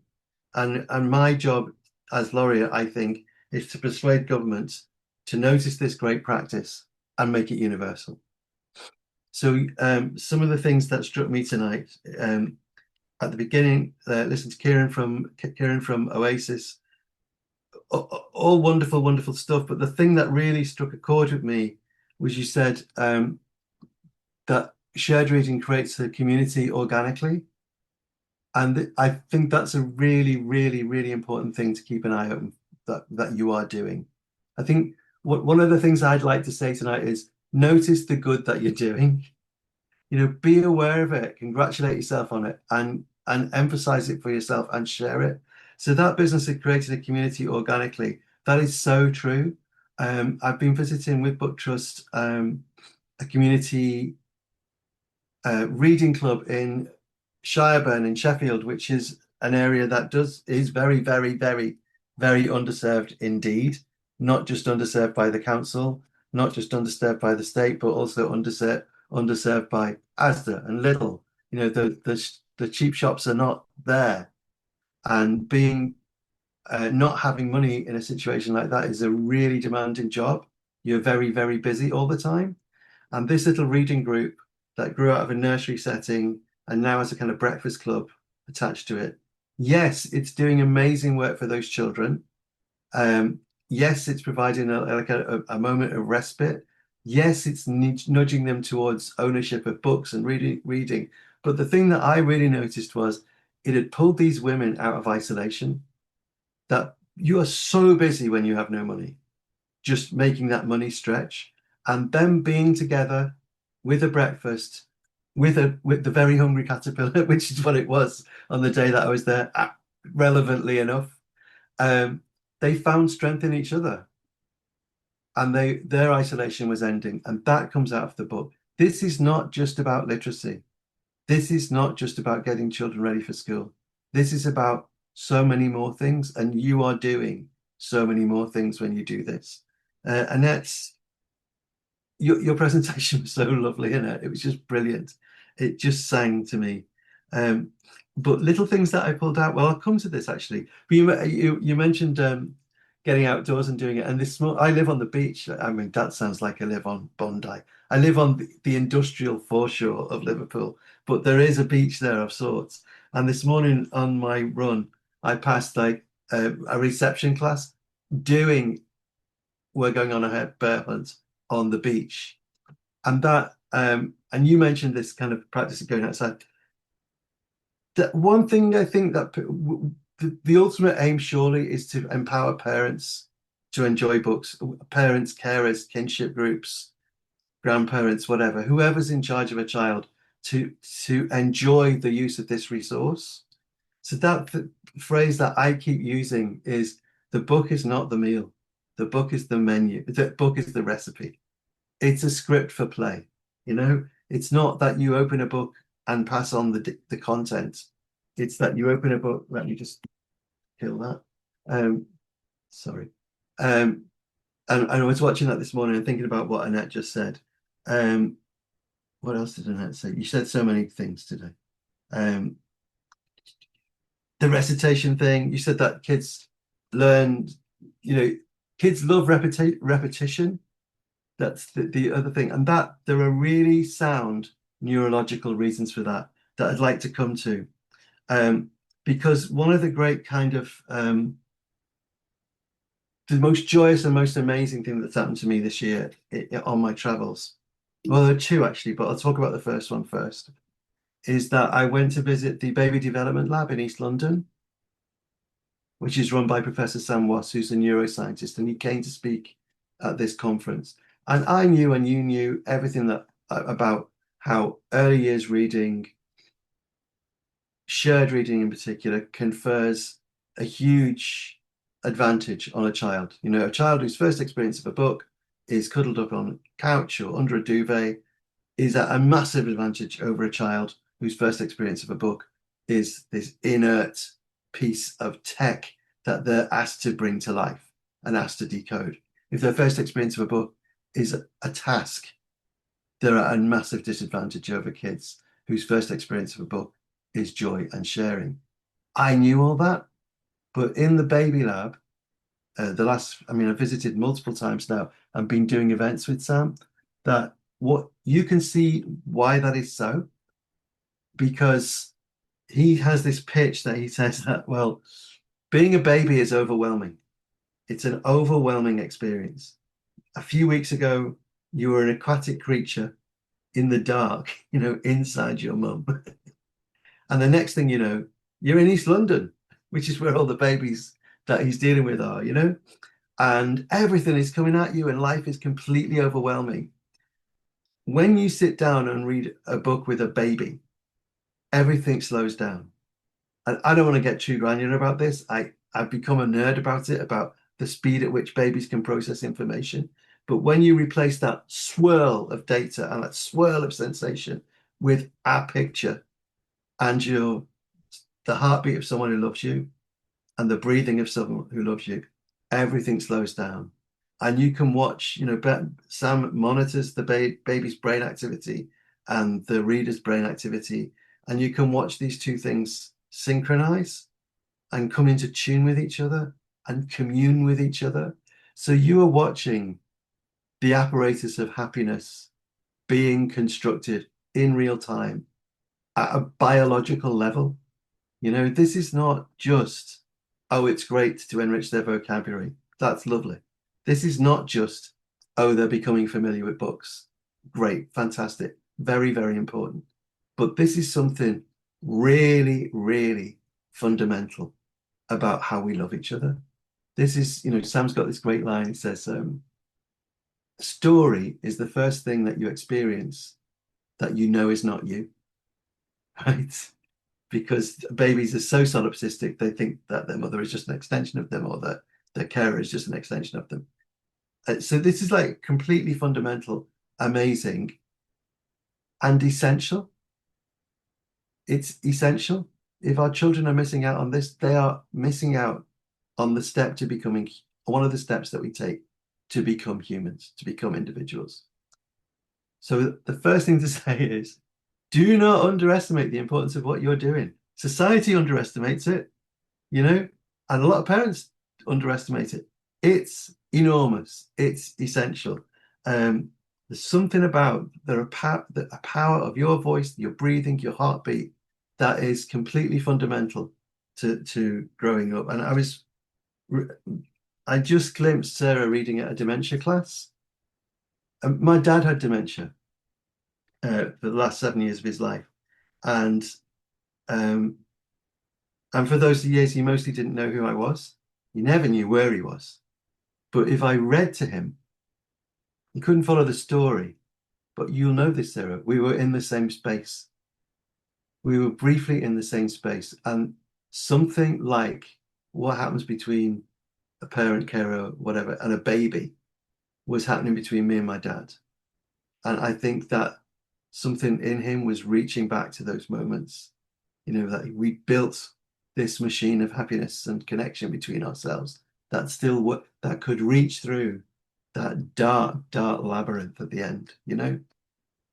S5: And my job as Laureate, I think, is to persuade governments to notice this great practice and make it universal. So some of the things that struck me tonight, at the beginning, listen to Kiran from Oasis, all wonderful, wonderful stuff. But the thing that really struck a chord with me was you said that shared reading creates a community organically. And I think that's a really, really, really important thing to keep an eye on that you are doing. I think one of the things I'd like to say tonight is notice the good that you're doing. Be aware of it, congratulate yourself on it, and emphasize it for yourself and share it. So that business had created a community organically. That is so true. I've been visiting with Book Trust a community reading club in Shireburn in Sheffield, which is an area that is very, very, very, very underserved indeed. Not just underserved by the council, not just underserved by the state, but also underserved by Asda and Lidl. The cheap shops are not there, and being not having money in a situation like that is a really demanding job. You're very, very busy all the time. And this little reading group that grew out of a nursery setting and now has a kind of breakfast club attached to it. Yes, it's doing amazing work for those children. Yes, it's providing a moment of respite. Yes, it's nudging them towards ownership of books and reading. But the thing that I really noticed was it had pulled these women out of isolation. That you are so busy when you have no money, just making that money stretch, and them being together with a breakfast, with the very hungry caterpillar, which is what it was on the day that I was there, relevantly enough. They found strength in each other, and their isolation was ending, and that comes out of the book. This is not just about literacy. This is not just about getting children ready for school. This is about so many more things, and you are doing so many more things when you do this. Annette, your presentation was so lovely, Annette. It was just brilliant. It just sang to me. But little things that I pulled out. Well, I'll come to this actually. But you mentioned getting outdoors and doing it. And I live on the beach. I mean, that sounds like I live on Bondi. I live on the industrial foreshore of Liverpool, but there is a beach there of sorts. And this morning on my run, I passed like a reception class we're going on a bear hunt on the beach. And that, and you mentioned this kind of practice of going outside. That one thing I think that the ultimate aim surely is to empower parents to enjoy books, parents, carers, kinship groups, grandparents, whatever, whoever's in charge of a child to enjoy the use of this resource. So that phrase that I keep using is the book is not the meal. The book is the menu. The book is the recipe. It's a script for play. It's not that you open a book and pass on the content. It's that you open a book. Let me just kill that. Sorry. And I was watching that this morning and thinking about what Annette just said. What else did Annette say? You said so many things today. The recitation thing. You said that kids learn. Kids love repetition. That's the other thing, and that there are really sound neurological reasons for that I'd like to come to, because one of the great kind of the most joyous and most amazing thing that's happened to me this year on my travels, well, there are two actually, but I'll talk about the first one first, is that I went to visit the Baby Development Lab in East London, which is run by Professor Sam Wass, who's a neuroscientist, and he came to speak at this conference. And I knew, and you knew, everything about how early years reading, shared reading in particular, confers a huge advantage on a child. A child whose first experience of a book is cuddled up on a couch or under a duvet is at a massive advantage over a child whose first experience of a book is this inert piece of tech that they're asked to bring to life and asked to decode. If their first experience of a book is a task, they're at a massive disadvantage over kids whose first experience of a book is joy and sharing. I knew all that, but in the baby lab, I've visited multiple times now and been doing events with Sam, that what you can see why that is so, because he has this pitch that he says that, well, being a baby is overwhelming. It's an overwhelming experience. A few weeks ago, you were an aquatic creature in the dark, inside your mum. And the next thing you know, you're in East London, which is where all the babies that he's dealing with are, and everything is coming at you and life is completely overwhelming. When you sit down and read a book with a baby, everything slows down. And I don't want to get too granular about this. I've become a nerd about it, about the speed at which babies can process information. But when you replace that swirl of data and that swirl of sensation with a picture and the heartbeat of someone who loves you and the breathing of someone who loves you, everything slows down. And you can watch, Sam monitors the baby's brain activity and the reader's brain activity. And you can watch these two things synchronize and come into tune with each other and commune with each other. So you are watching the apparatus of happiness being constructed in real time at a biological level. This is not just, oh, it's great to enrich their vocabulary. That's lovely. This is not just, oh, they're becoming familiar with books. Great, fantastic, very, very important. But this is something really, really fundamental about how we love each other. This is, Sam's got this great line. It says, story is the first thing that you experience that you know is not you, right? Because babies are so solipsistic, they think that their mother is just an extension of them or that their carer is just an extension of them. So this is like completely fundamental, amazing, and essential. It's essential. If our children are missing out on this, they are missing out on the step to becoming, one of the steps that we take to become humans, to become individuals. So the first thing to say is, do not underestimate the importance of what you're doing. Society underestimates it, and a lot of parents underestimate it. It's enormous. It's essential. There's something about the power of your voice, your breathing, your heartbeat that is completely fundamental to growing up. And I just glimpsed Sarah reading at a dementia class. My dad had dementia for the last 7 years of his life. And for those years, he mostly didn't know who I was. He never knew where he was. But if I read to him, he couldn't follow the story. But you'll know this, Sarah. We were in the same space. We were briefly in the same space. And something like what happens between a parent, carer, whatever, and a baby was happening between me and my dad. And I think that something in him was reaching back to those moments, that we built this machine of happiness and connection between ourselves that could reach through that dark labyrinth at the end,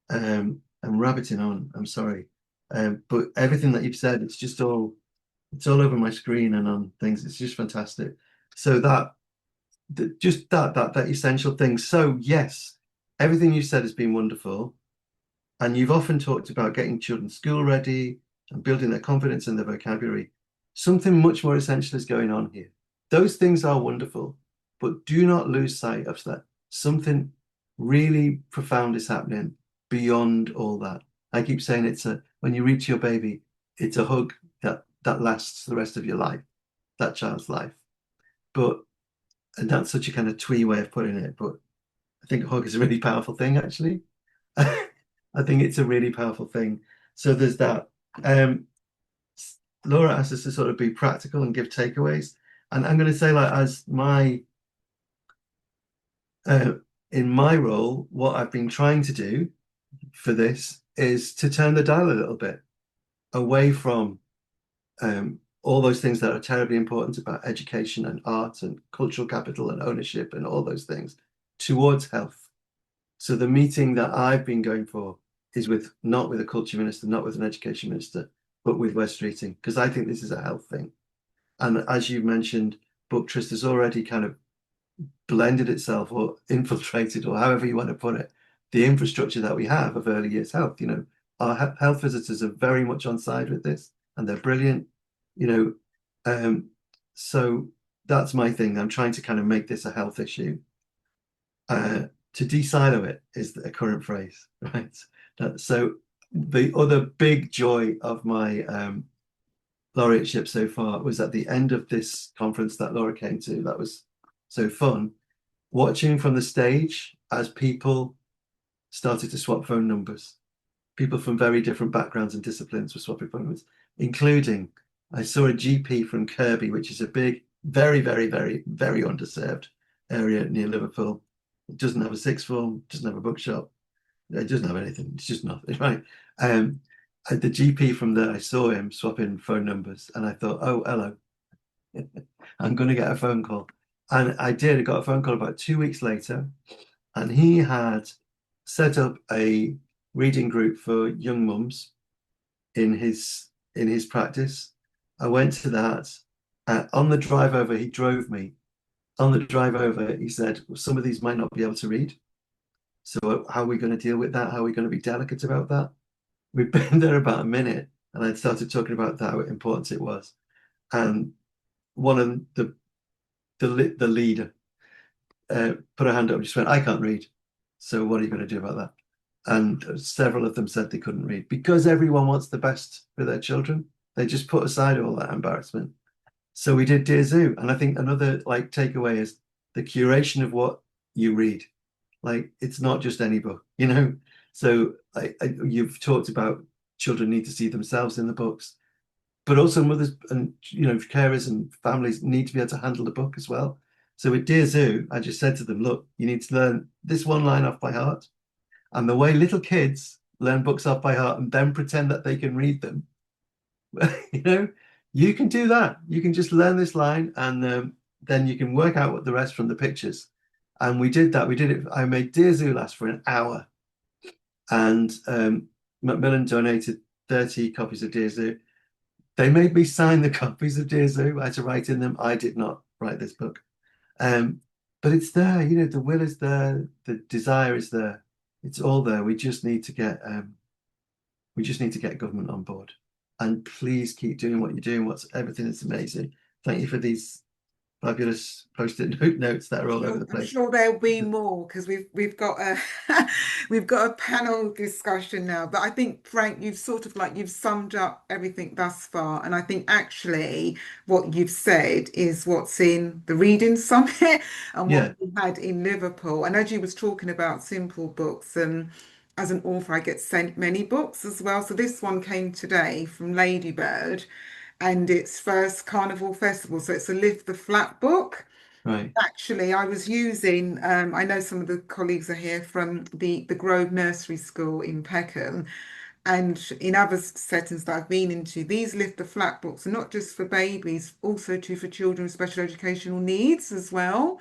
S5: I'm rabbiting on, I'm sorry. But everything that you've said, it's all over my screen and on things. It's just fantastic. So that essential thing. So yes, everything you said has been wonderful. And you've often talked about getting children school ready and building their confidence and their vocabulary. Something much more essential is going on here. Those things are wonderful, but do not lose sight of that. Something really profound is happening beyond all that. I keep saying when you reach your baby, it's a hug that lasts the rest of your life, that child's life. And that's such a kind of twee way of putting it, but I think a hug is a really powerful thing, actually. I think it's a really powerful thing. So there's that. Laura asked us to sort of be practical and give takeaways. And I'm going to say, like, as in my role, what I've been trying to do for this is to turn the dial a little bit away from all those things that are terribly important about education and art and cultural capital and ownership and all those things towards health. So the meeting that I've been going for is not with a culture minister, not with an education minister, but with West Streeting, because I think this is a health thing. And as you mentioned, Book Trust has already kind of blended itself or infiltrated, or however you want to put it, the infrastructure that we have of early years health. You know, our health visitors are very much on side with this, and they're brilliant. You know, so that's my thing. I'm trying to kind of make this a health issue. To de-silo it is a current phrase, right? So the other big joy of my laureateship so far was at the end of this conference that Laura came to. That was so fun, watching from the stage as people started to swap phone numbers. People from very different backgrounds and disciplines were swapping phone numbers, including I saw a GP from Kirby, which is a big, very, very, very, very underserved area near Liverpool. It doesn't have a sixth form, doesn't have a bookshop, it doesn't have anything. It's just nothing, right? The GP from there, I saw him swapping phone numbers, and I thought, oh, hello, I'm going to get a phone call. And I did. I got a phone call about 2 weeks later, and he had set up a reading group for young mums in his practice. I went to that. On the drive over, he drove me. On the drive over, he said, well, some of these might not be able to read. So how are we going to deal with that? How are we going to be delicate about that? We've been there about a minute, and I started talking about how important it was. And one of the leader put her hand up and just went, I can't read. So what are you going to do about that? And several of them said they couldn't read because everyone wants the best for their children. They just put aside all that embarrassment. So we did Dear Zoo. And I think another like takeaway is the curation of what you read. Like, it's not just any book, you know? So you've talked about children need to see themselves in the books, but also mothers and, you know, carers and families need to be able to handle the book as well. So with Dear Zoo, I just said to them, look, you need to learn this one line off by heart. And the way little kids learn books off by heart and then pretend that they can read them, you know, you can do that. You can just learn this line, and then you can work out what the rest from the pictures. And we did that. We did it. I made Dear Zoo last for an hour. And Macmillan donated 30 copies of Dear Zoo. They made me sign the copies of Dear Zoo. I had to write in them. I did not write this book. But it's there, you know, the will is there, the desire is there. It's all there. We just need to get government on board. And please keep doing what you're doing. Everything is amazing. Thank you for these fabulous post-it notes that are all over the place.
S1: I'm sure there'll be more because we've got a we've got a panel discussion now. But I think, Frank, you've summed up everything thus far, and I think actually what you've said is what's in the Reading Summit and what we had in Liverpool. And as you was talking about simple books, and as an author, I get sent many books as well. So this one came today from Ladybird, and its first Carnival Festival. So it's a Lift the Flap book.
S5: Right.
S1: Actually, I was using, I know some of the colleagues are here from the Grove Nursery School in Peckham, and in other settings that I've been into, these Lift the Flap books are not just for babies, also for children with special educational needs as well.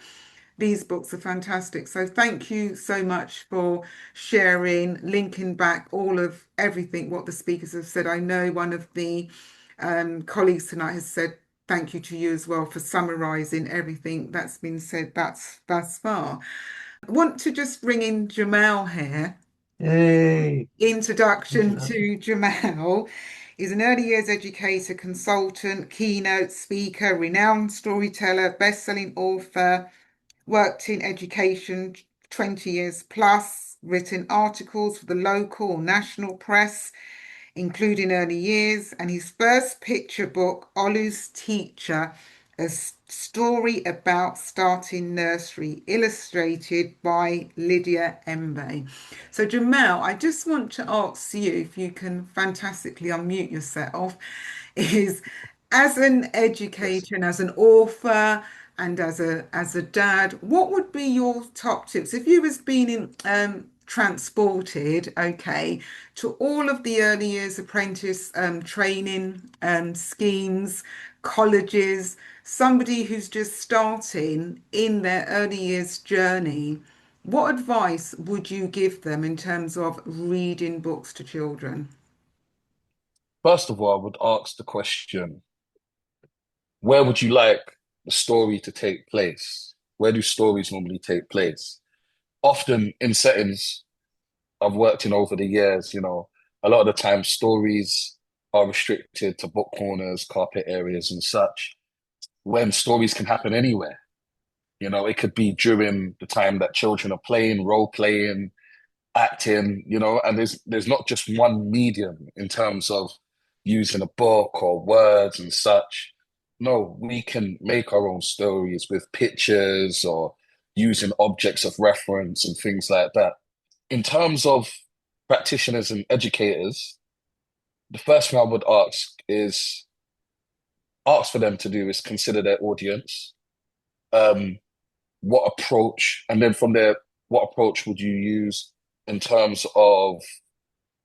S1: These books are fantastic. So thank you so much for sharing, linking back all of everything, what the speakers have said. I know one of the colleagues tonight has said thank you to you as well for summarising everything that's been said thus far. I want to just bring in Jamal here.
S5: Yay!
S1: Introduction to Jamal. He's an early years educator, consultant, keynote speaker, renowned storyteller, best-selling author, worked in education 20 years plus, written articles for the local or national press, including early years, and his first picture book, Olu's Teacher, a story about starting nursery, illustrated by Lydia Embe. So Jamal, I just want to ask you, if you can fantastically unmute yourself, is as an educator and as an author and as a dad, what would be your top tips if you was being transported, okay, to all of the early years apprentice training schemes, colleges, somebody who's just starting in their early years journey? What advice would you give them in terms of reading books to children?
S6: First of all, I would ask the question, where would you like the story to take place? Where do stories normally take place? Often in settings I've worked in over the years, a lot of the time stories are restricted to book corners, carpet areas, and such, when stories can happen anywhere. It could be during the time that children are playing, role playing, acting, and there's not just one medium in terms of using a book or words and such. No, we can make our own stories with pictures or using objects of reference and things like that. In terms of practitioners and educators, the first thing I would ask for them to do is consider their audience. What approach, and then from there, what approach would you use in terms of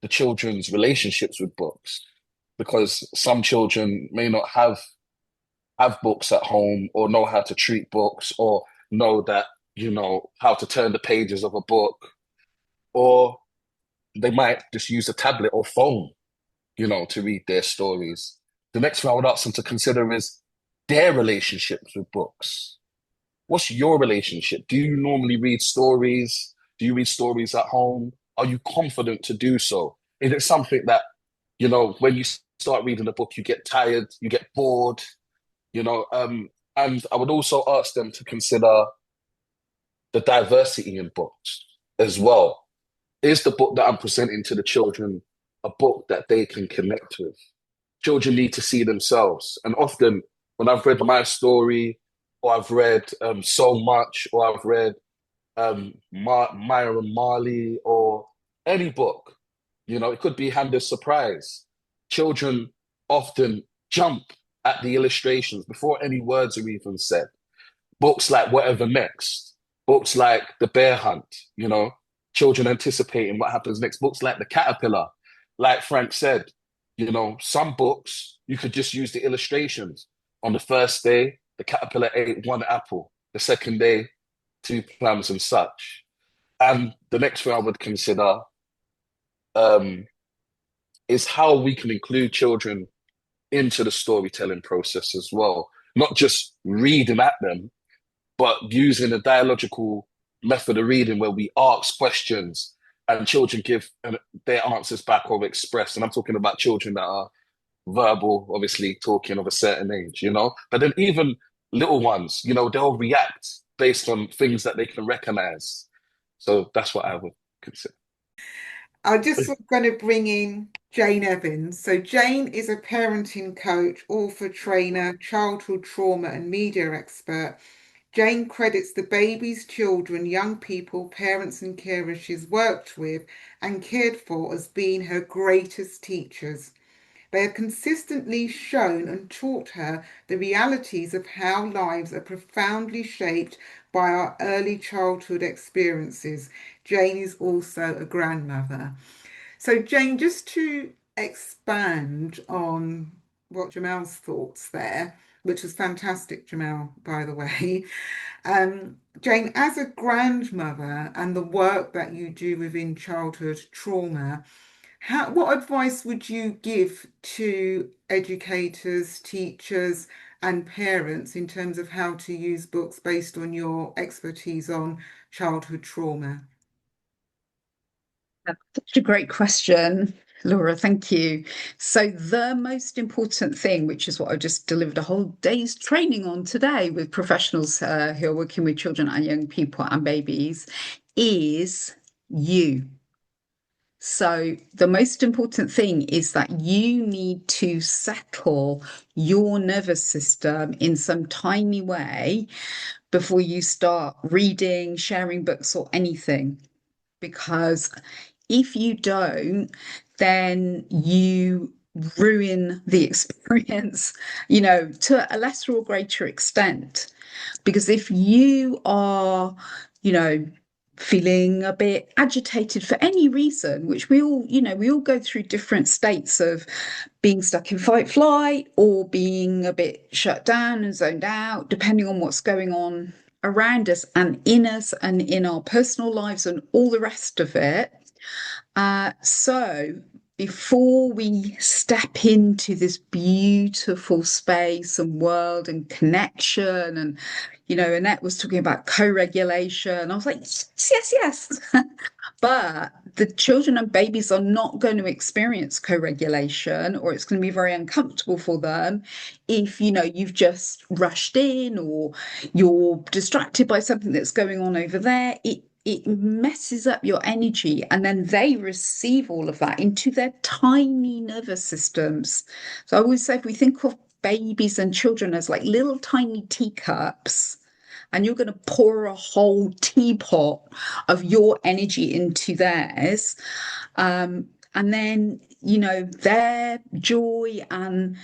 S6: the children's relationships with books? Because some children may not have books at home, or know how to treat books, or know that, how to turn the pages of a book, or they might just use a tablet or phone, to read their stories. The next thing I would ask them to consider is their relationships with books. What's your relationship? Do you normally read stories? Do you read stories at home? Are you confident to do so? Is it something that, when you start reading a book, you get tired, you get bored, and I would also ask them to consider the diversity in books as well. Is the book that I'm presenting to the children a book that they can connect with? Children need to see themselves. And often when I've read my story, or I've read So Much, or I've read Maya and Marley, or any book, it could be Hand of Surprise. Children often jump at the illustrations before any words are even said. Books like Whatever Next, books like The Bear Hunt, children anticipating what happens next. Books like The Caterpillar, like Frank said, some books, you could just use the illustrations. On the first day, the caterpillar ate one apple. The second day, 2 plums and such. And the next thing I would consider is how we can include children into the storytelling process as well. Not just reading at them, but using a dialogical method of reading where we ask questions and children give their answers back or express. And I'm talking about children that are verbal, obviously talking of a certain age, but then even little ones, they'll react based on things that they can recognize. So that's what I would consider.
S1: I'm just going to bring in Jane Evans. So Jane is a parenting coach, author, trainer, childhood trauma and media expert. Jane credits the babies, children, young people, parents and carers she's worked with and cared for as being her greatest teachers. They have consistently shown and taught her the realities of how lives are profoundly shaped by our early childhood experiences. Jane is also a grandmother. So Jane, just to expand on what Jamel's thoughts there, which was fantastic, Jamel, by the way. Jane, as a grandmother and the work that you do within childhood trauma, what advice would you give to educators, teachers, and parents in terms of how to use books based on your expertise on childhood trauma?
S7: That's such a great question, Laura. Thank you. So the most important thing, which is what I just delivered a whole day's training on today with professionals who are working with children and young people and babies, is you. So the most important thing is that you need to settle your nervous system in some tiny way before you start reading, sharing books or anything. Because if you don't, then you ruin the experience, to a lesser or greater extent. Because if you are, feeling a bit agitated for any reason, which we all go through different states of being stuck in fight flight or being a bit shut down and zoned out, depending on what's going on around us and in us and in our personal lives and all the rest of it. So before we step into this beautiful space and world and connection, and Annette was talking about co-regulation, I was like, yes. But the children and babies are not going to experience co-regulation, or it's going to be very uncomfortable for them if, you've just rushed in or you're distracted by something that's going on over there. It messes up your energy, and then they receive all of that into their tiny nervous systems. So I always say, if we think of babies and children as like little tiny teacups, and you're going to pour a whole teapot of your energy into theirs, and then their joy and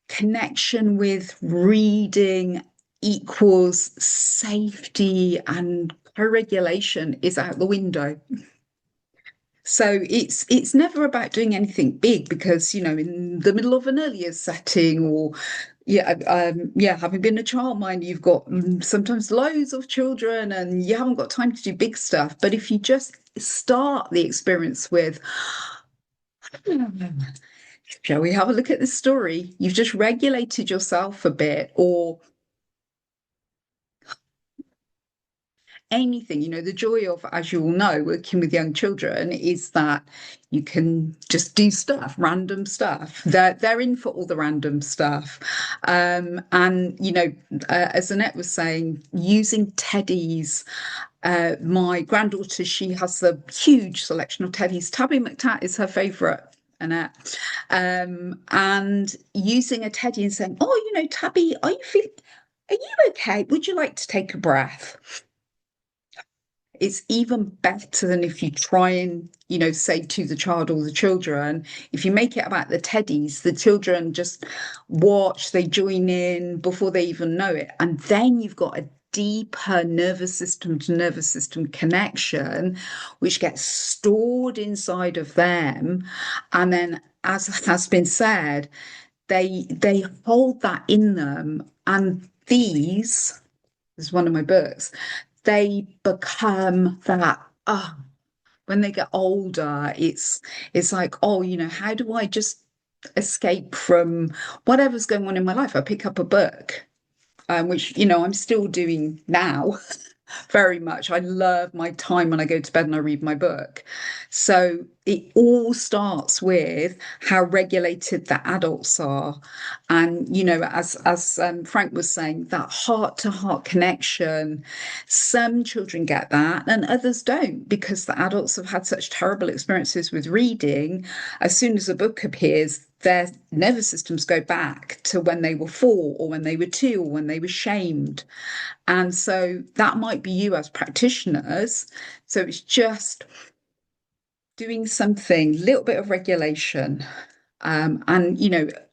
S7: connection with reading equals safety, and co-regulation is out the window. So it's never about doing anything big, because in the middle of an early years setting, or having been a childminder, you've got sometimes loads of children and you haven't got time to do big stuff. But if you just start the experience with, shall we have a look at this story? You've just regulated yourself a bit, or anything. The joy of, as you all know, working with young children is that you can just do stuff, random stuff. They're in for all the random stuff. And as Annette was saying, using teddies. My granddaughter, she has a huge selection of teddies. Tabby McTat is her favourite, Annette. And using a teddy and saying, "Oh, Tabby, are you okay? Would you like to take a breath?" It's even better than if you try and, say to the child or the children, if you make it about the teddies, the children just watch, they join in before they even know it. And then you've got a deeper nervous system to nervous system connection, which gets stored inside of them. And then, as has been said, they hold that in them. And this is one of my books. They become that, when they get older, it's like, how do I just escape from whatever's going on in my life? I pick up a book, which, I'm still doing now. Very much. I love my time when I go to bed and I read my book. So it all starts with how regulated the adults are. And, as Frank was saying, that heart-to-heart connection, some children get that and others don't, because the adults have had such terrible experiences with reading. As soon as a book appears, their nervous systems go back to when they were 4 or when they were 2 or when they were shamed. And so that might be you as practitioners. So it's just doing something, a little bit of regulation. And,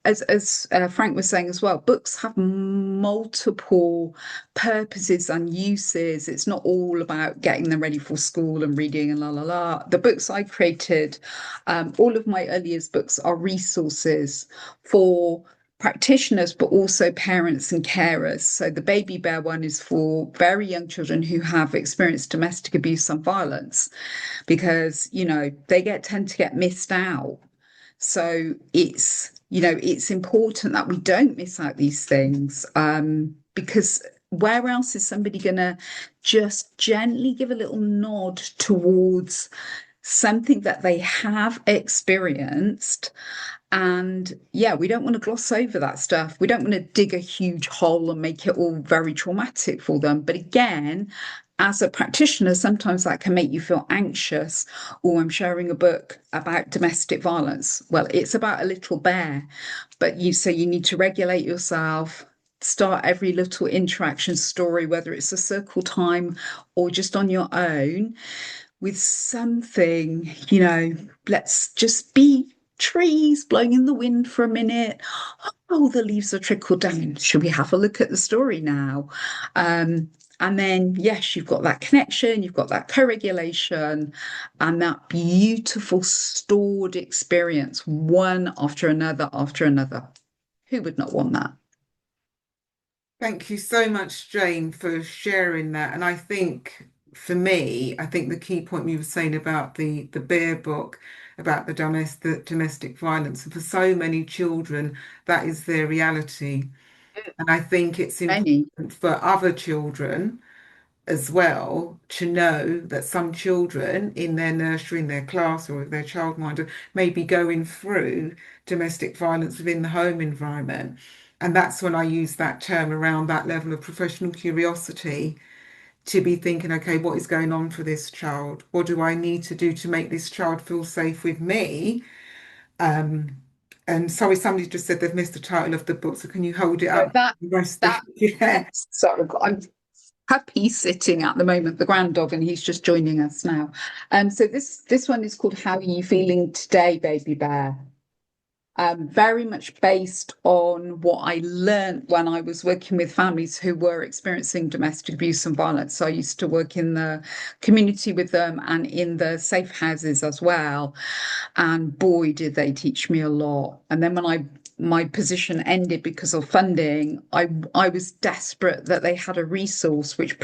S7: as Frank was saying as well, books have multiple purposes and uses. It's not all about getting them ready for school and reading and la la la. The books I created, all of my earliest books are resources for practitioners, but also parents and carers. So the Baby Bear one is for very young children who have experienced domestic abuse and violence, because, they tend to get missed out. So it's important that we don't miss out these things, because where else is somebody going to just gently give a little nod towards something that they have experienced? And we don't want to gloss over that stuff. We don't want to dig a huge hole and make it all very traumatic for them. But again, as a practitioner, sometimes that can make you feel anxious. Oh, I'm sharing a book about domestic violence. Well, it's about a little bear, but you need to regulate yourself, start every little interaction story, whether it's a circle time or just on your own, with something, let's just be trees blowing in the wind for a minute. Oh, the leaves are trickled down. Should we have a look at the story now? And then, yes, you've got that connection, you've got that co-regulation, and that beautiful stored experience, one after another after another. Who would not want that?
S1: Thank you so much, Jane, for sharing that. And I think, for me, the key point you were saying about the Bear book, about the domestic violence, and for so many children, that is their reality. And I think it's important for other children as well, to know that some children in their nursery, in their class, or if their childminder may be going through domestic violence within the home environment. And that's when I use that term around that level of professional curiosity, to be thinking, okay, what is going on for this child? What do I need to do to make this child feel safe with me? Um, and sorry, somebody just said they've missed the title of the book, so can you hold it up?
S7: That
S1: The rest of,
S7: that
S1: yeah.
S7: sorry, I'm happy sitting at the moment, the grand dog, and he's just joining us now. So this one is called How Are You Feeling Today, Baby Bear? Very much based on what I learned when I was working with families who were experiencing domestic abuse and violence. So I used to work in the community with them and in the safe houses as well. And boy, did they teach me a lot. And then when my position ended because of funding, I was desperate that they had a resource which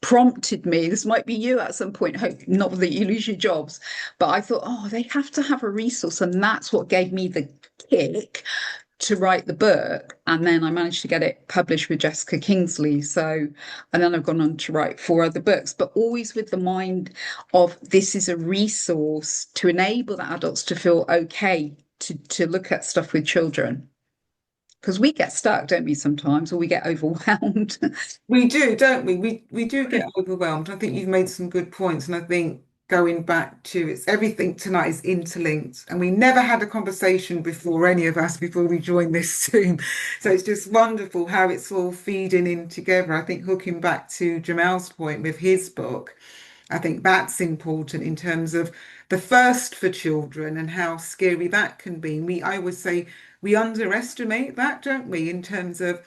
S7: prompted me. This might be you at some point, hope not that you lose your jobs, but I thought, oh, they have to have a resource, and that's what gave me the kick to write the book. And then I managed to get it published with Jessica Kingsley. So, and then I've gone on to write 4 other books, but always with the mind of this is a resource to enable the adults to feel okay to look at stuff with children. Because we get stuck, don't we, sometimes, or we get overwhelmed.
S1: We do, don't we? We do get overwhelmed. I think you've made some good points, and I think going back to it's everything tonight is interlinked, and we never had a conversation before, any of us, before we joined this Zoom. So it's just wonderful how it's all feeding in together. I think hooking back to Jamal's point with his book, I think that's important in terms of the first for children and how scary that can be. I always say we underestimate that, don't we, in terms of,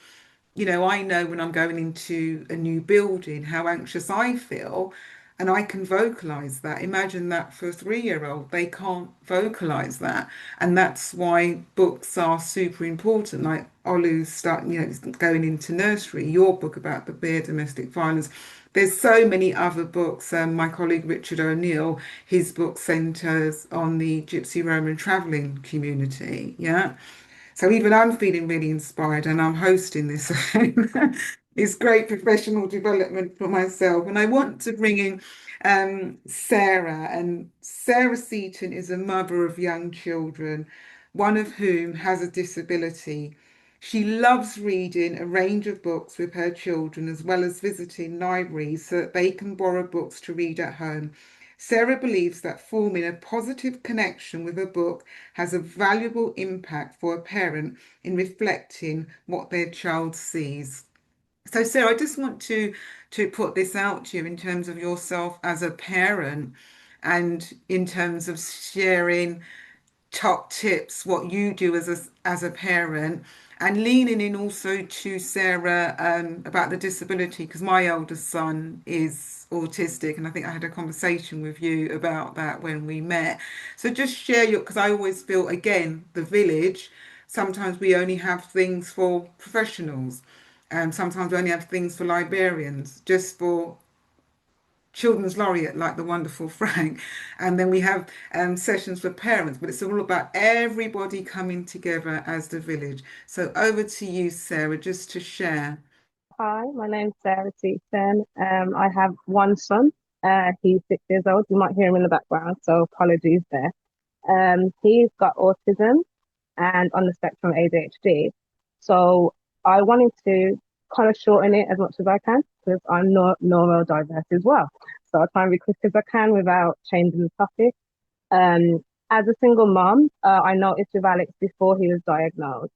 S1: I know when I'm going into a new building how anxious I feel, and I can vocalize that. Imagine that for a 3-year-old, they can't vocalize that. And that's why books are super important. Like Olu's going into nursery, your book about the beer domestic violence. There's so many other books. My colleague Richard O'Neill, his book centers on the Gypsy Roman traveling community. Yeah. So even I'm feeling really inspired, and I'm hosting this. It's great professional development for myself. And I want to bring in Sarah. And Sarah Seaton is a mother of young children, one of whom has a disability. She loves reading a range of books with her children, as well as visiting libraries so that they can borrow books to read at home. Sarah believes that forming a positive connection with a book has a valuable impact for a parent in reflecting what their child sees. So, Sarah, I just want to put this out to you in terms of yourself as a parent, and in terms of sharing top tips, what you do as a parent, and leaning in also to Sarah about the disability, because my oldest son is autistic, and I think I had a conversation with you about that when we met. So just share because I always feel, again, the village, sometimes we only have things for professionals, and sometimes we only have things for librarians, just for Children's Laureate, like the wonderful Frank. And then we have sessions for parents, but it's all about everybody coming together as the village. So over to you, Sarah, just to share.
S8: Hi, my name's Sarah Seaton. I have one son. He's 6 years old. You might hear him in the background, so apologies there. He's got autism and on the spectrum ADHD. So I wanted to kind of shorten it as much as I can because I'm not neurodiverse as well. So I'll try and be quick as I can without changing the topic. As a single mom, I noticed with Alex before he was diagnosed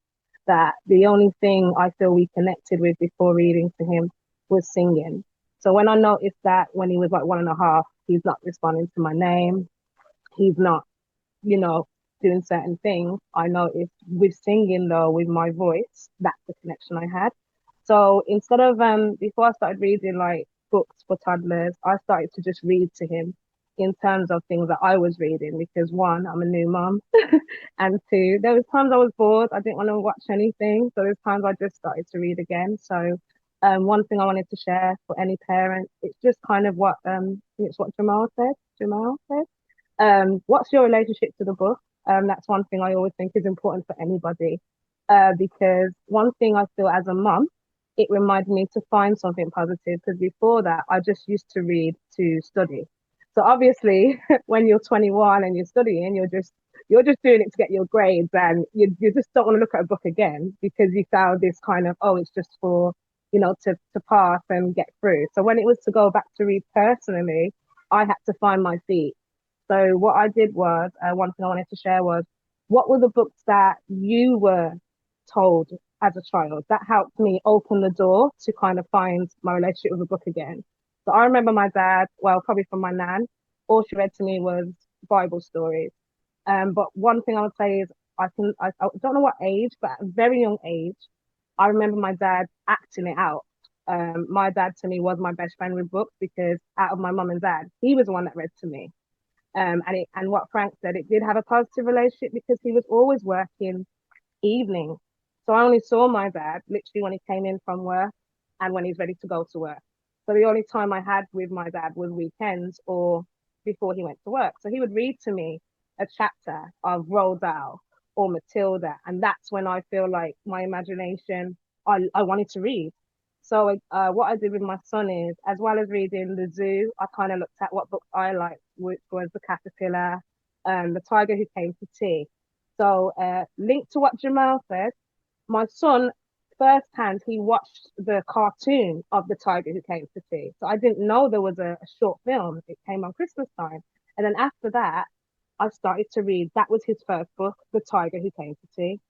S8: that the only thing I feel we connected with before reading to him was singing. So when I noticed that when he was like 1.5, he's not responding to my name, he's not, doing certain things, I noticed with singing though, with my voice, that's the connection I had. So instead of before I started reading like books for toddlers, I started to just read to him in terms of things that I was reading because one, I'm a new mom, and two, there was times I was bored, I didn't want to watch anything, so there's times I just started to read again. So one thing I wanted to share for any parent, it's just kind of what it's what Jamal said. What's your relationship to the book? That's one thing I always think is important for anybody, because one thing I feel as a mum, it reminded me to find something positive, because before that, I just used to read to study. So obviously, when you're 21 and you're studying, you're just doing it to get your grades, and you just don't want to look at a book again because you found this kind of, oh, it's just for, to pass and get through. So when it was to go back to read personally, I had to find my feet. So what I did was, one thing I wanted to share was, what were the books that you were told as a child that helped me open the door to kind of find my relationship with a book again? So I remember my dad, well, probably from my nan, all she read to me was Bible stories. But one thing I would say is, I don't know what age, but at a very young age, I remember my dad acting it out. My dad to me was my best friend with books, because out of my mum and dad, he was the one that read to me. And what Frank said, it did have a positive relationship because he was always working evening. So I only saw my dad literally when he came in from work and when he's ready to go to work. So the only time I had with my dad was weekends or before he went to work. So he would read to me a chapter of Roald Dahl or Matilda. And that's when I feel like my imagination, I wanted to read. So what I did with my son is, as well as reading The Zoo, I kind of looked at what books I liked, which was The Caterpillar, The Tiger Who Came to Tea. So linked to what Jamal said, my son firsthand, he watched the cartoon of The Tiger Who Came to Tea. So I didn't know there was a short film. It came on Christmas time. And then after that, I started to read. That was his first book, The Tiger Who Came to Tea.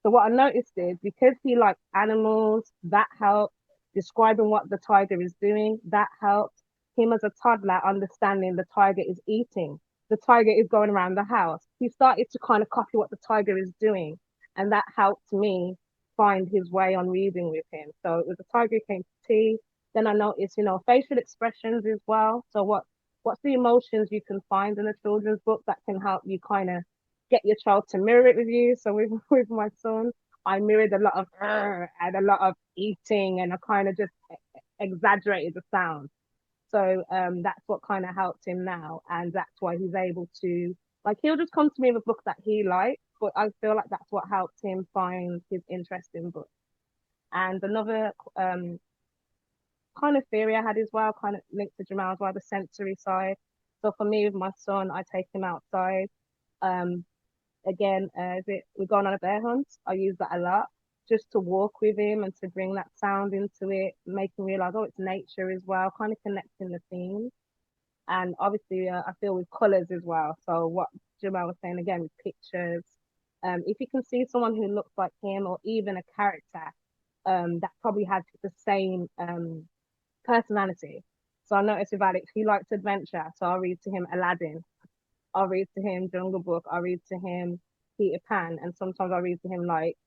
S8: So what I noticed is, because he liked animals, that helped. Describing what the tiger is doing, that helped. Him as a toddler understanding the tiger is eating. The tiger is going around the house. He started to kind of copy what the tiger is doing. And that helped me find his way on reading with him. So it was The Tiger Who Came to Tea. Then I noticed, facial expressions as well. So what's the emotions you can find in a children's book that can help you kind of get your child to mirror it with you? So with my son, I mirrored a lot of and a lot of eating, and I kind of just exaggerated the sound. So that's what kind of helped him now, and that's why he's able to, like, he'll just come to me with a book that he likes, but I feel like that's what helped him find his interest in books. And another kind of theory I had as well, kind of linked to Jamal as well, the sensory side. So for me, with my son, I take him outside. Um, Again, we're going on a bear hunt. I use that a lot, just to walk with him and to bring that sound into it, make him realize, oh, it's nature as well, kind of connecting the themes. And obviously, I feel with colors as well. So what Jamal was saying again with pictures, if you can see someone who looks like him, or even a character that probably has the same personality. So I noticed with Alex, he likes adventure. So I'll read to him Aladdin. I'll read to him Jungle Book. I'll read to him Peter Pan. And sometimes I'll read to him like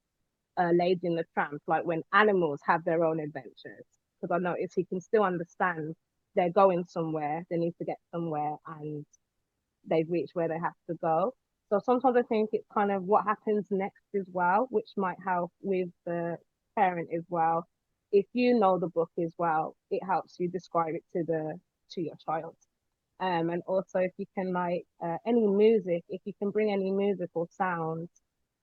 S8: Lady and the Tramp, like when animals have their own adventures. Because I notice he can still understand they're going somewhere, they need to get somewhere, and they've reached where they have to go. So sometimes I think it's kind of what happens next as well, which might help with the parent as well. If you know the book as well, it helps you describe it to your child. And also if you can like any music, if you can bring any musical sounds,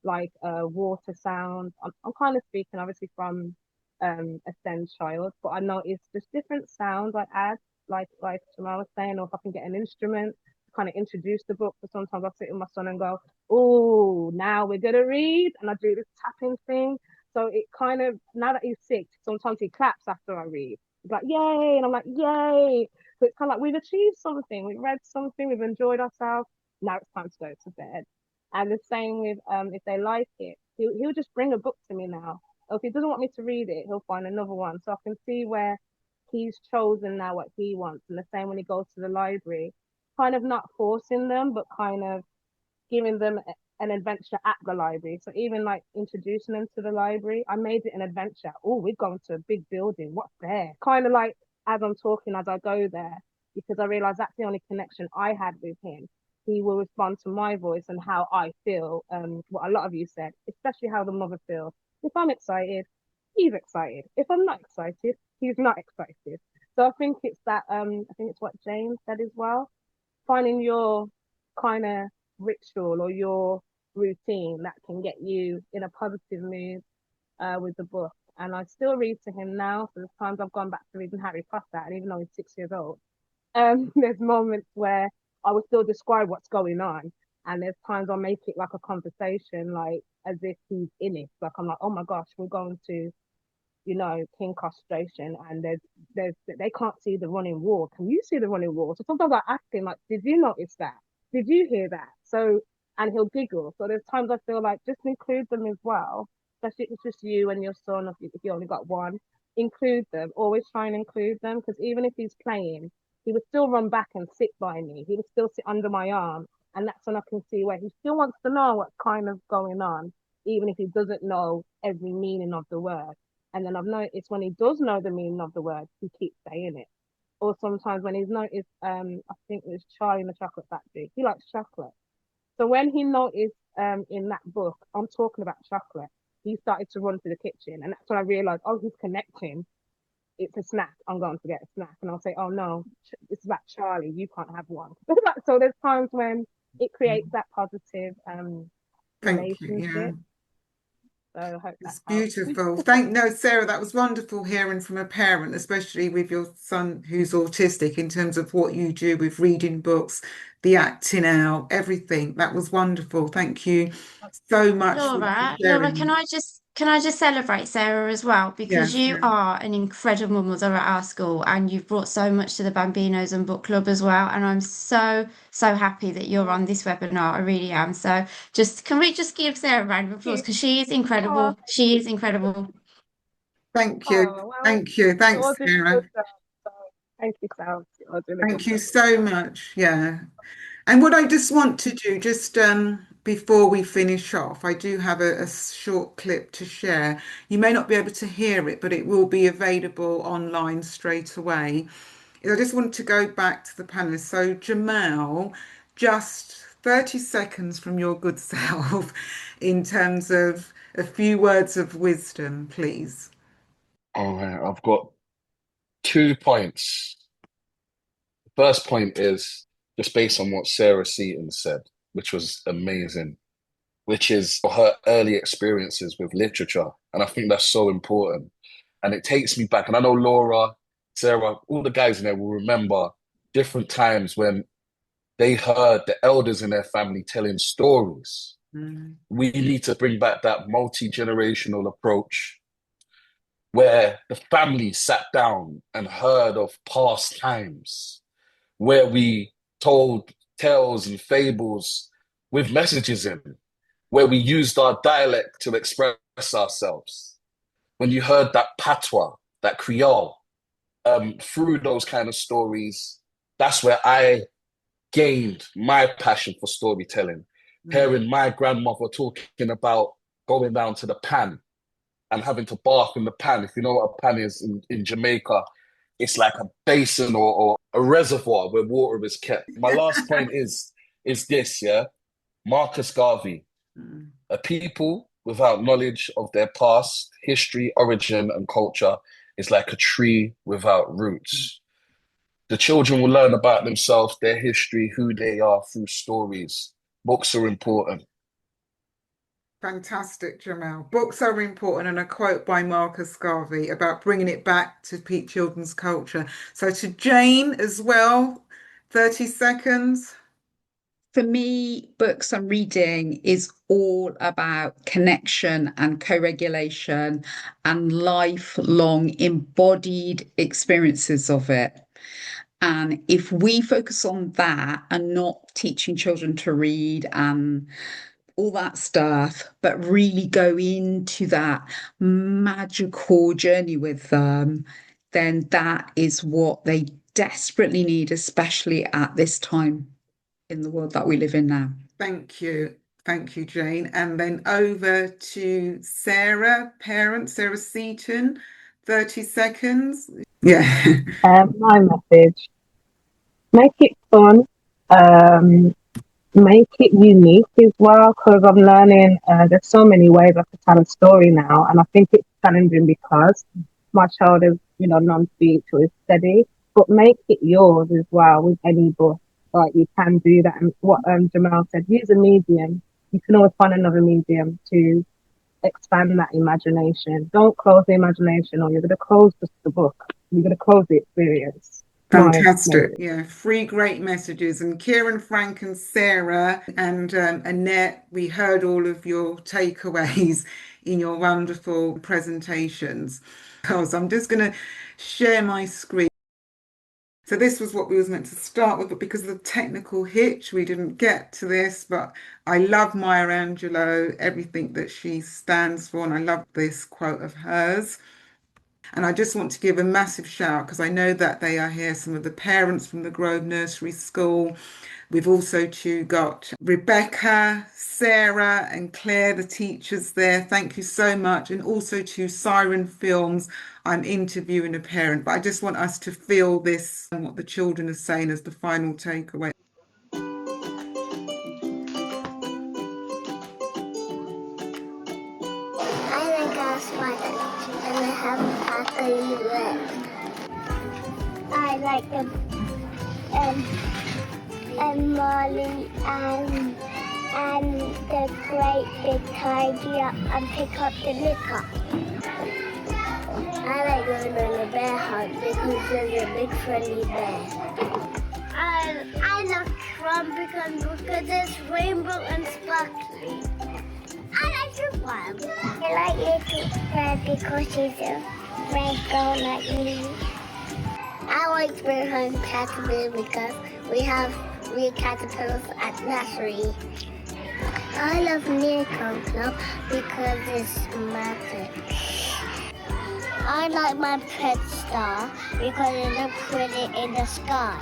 S8: like water sounds. I'm kind of speaking obviously from a SEND child, but I noticed just different sounds I add, like Jamal was saying, or if I can get an instrument to kind of introduce the book. So sometimes I'll sit with my son and go, oh, now we're gonna read, and I do this tapping thing. So it kind of, now that he's 6, sometimes he claps after I read. He's like, yay, and I'm like, yay. So it's kind of like we've achieved something, we've read something, we've enjoyed ourselves. Now it's time to go to bed. And the same with if they like it, he'll just bring a book to me now. Or if he doesn't want me to read it, he'll find another one. So I can see where he's chosen now what he wants. And the same when he goes to the library, kind of not forcing them, but kind of giving them an adventure at the library. So even like introducing them to the library, I made it an adventure. Oh, we're going to a big building. What's there? Kind of like as I'm talking, as I go there, because I realized that's the only connection I had with him. He will respond to my voice and how I feel, what a lot of you said, especially how the mother feels. If I'm excited, he's excited. If I'm not excited, he's not excited. So I think it's that, I think it's what James said as well, finding your kind of ritual or your routine that can get you in a positive mood with the book. and I still read to him now. So there's times I've gone back to reading Harry Potter, and even though he's 6 years old, there's moments where I will still describe what's going on, and there's times I'll make it like a conversation, like as if he's in it. Like I'm like, oh my gosh, we're going to, King Castration, and there's they can't see the running wall. Can you see the running wall? So sometimes I ask him like, did you notice that? Did you hear that? So, and he'll giggle. So there's times I feel like just include them as well, especially if it's just you and your son, if you only got one. Include them. Always try and include them, because even if he's playing, he would still run back and sit by me. He would still sit under my arm, and that's when I can see where he still wants to know what's kind of going on, even if he doesn't know every meaning of the word. And then I've noticed when he does know the meaning of the word, he keeps saying it. Or sometimes when he's noticed, I think it was Charlie in the Chocolate Factory, he likes chocolate. So when he noticed in that book, I'm talking about chocolate, he started to run to the kitchen. And that's when I realized, oh, he's connecting. It's a snack. I'm going to get a snack. And I'll say, oh, no, it's about Charlie. You can't have one. So there's times when it creates that positive
S1: Thank you.
S8: relationship.
S1: Yeah.
S8: So I hope
S1: It's
S8: that helps.
S1: beautiful. No, Sarah, that was wonderful hearing from a parent, especially with your son who's autistic, in terms of what you do with reading books, the acting out, everything. That was wonderful. Thank you so much for
S2: Laura,
S1: sharing.
S2: can I just celebrate Sarah as well, because
S1: Yes,
S2: you are an incredible mother at our school and you've brought so much to the Bambinos and Book Club as well. And I'm so, so happy that you're on this webinar. I really am. So can we just give Sarah a round of applause, because she is
S8: Oh,
S2: incredible. She is incredible.
S1: thank you.
S8: well,
S1: Thank you. Thanks,
S8: yours is
S1: Sarah.
S8: good, so thank you, Sal. Yours is a
S1: Thank
S8: good
S1: you
S8: job.
S1: so much. Yeah. And what I just want to do, just before we finish off, I do have a short clip to share. You may not be able to hear it, but it will be available online straight away. I just want to go back to the panelists. So, Jamal, just 30 seconds from your good self in terms of a few words of wisdom, please.
S6: All right, I've got 2 points. First point is just based on what Sarah Seaton said, which was amazing, which is her early experiences with literature. And I think that's so important. And it takes me back. And I know Laura, Sarah, all the guys in there will remember different times when they heard the elders in their family telling stories. We need to bring back that multi-generational approach where the family sat down and heard of past times, where we told tales and fables with messages in, where we used our dialect to express ourselves. When you heard that patois, that Creole, through those kind of stories, that's where I gained my passion for storytelling. Hearing my grandmother talking about going down to the pan and having to bath in the pan. If you know what a pan is in Jamaica, it's like a basin or a reservoir where water is kept. My last point is this, yeah? Marcus Garvey. A people without knowledge of their past, history, origin, and culture is like a tree without roots. The children will learn about themselves, their history, who they are through stories. Books are important.
S1: Fantastic, Jamal. Books are important, and a quote by Marcus Garvey about bringing it back to children's culture. So to Jane as well, 30 seconds.
S7: For me, books and reading is all about connection and co-regulation and lifelong embodied experiences of it. And if we focus on that and not teaching children to read and all that stuff, but really go into that magical journey with them, then that is what they desperately need, especially at this time in the world that we live in now.
S1: Thank you. Thank you, Jane. And then over to Sarah, parent, Sarah Seaton, 30 seconds. Yeah.
S8: My message: make it fun, make it unique as well, because I'm learning. There's so many ways I could tell a story now, and I think it's challenging because my child is, non-speech or is steady. But make it yours as well with any book. Like you can do that, and what Jamal said, use a medium. You can always find another medium to expand that imagination. Don't close the imagination, or you're going to close the book. You're going to close the experience.
S1: Fantastic. Yeah, three great messages. And Kiran, Frank, and Sarah, and Annette, we heard all of your takeaways in your wonderful presentations. So I'm just going to share my screen. So this was what we was meant to start with, but because of the technical hitch, we didn't get to this. But I love Maya Angelou, everything that she stands for, and I love this quote of hers. And I just want to give a massive shout because I know that they are here, some of the parents from the Grove Nursery School. We've also too got Rebecca, Sarah and Claire, the teachers there. Thank you so much. And also to Siren Films, I'm interviewing a parent, but I just want us to feel this and what the children are saying as the final takeaway.
S9: I like them, and Molly and the great big tidy up and pick up the litter. I like going on a bear hunt because there's a big friendly bear. I love Kiran because it's rainbow and sparkly. I like the one. I like Little Bear because she's a red girl like me. I like Spring Home Caterpillar because we have real caterpillars at nursery. I love Miracle Club because it's magic. I like my pet star because it looks pretty in the sky.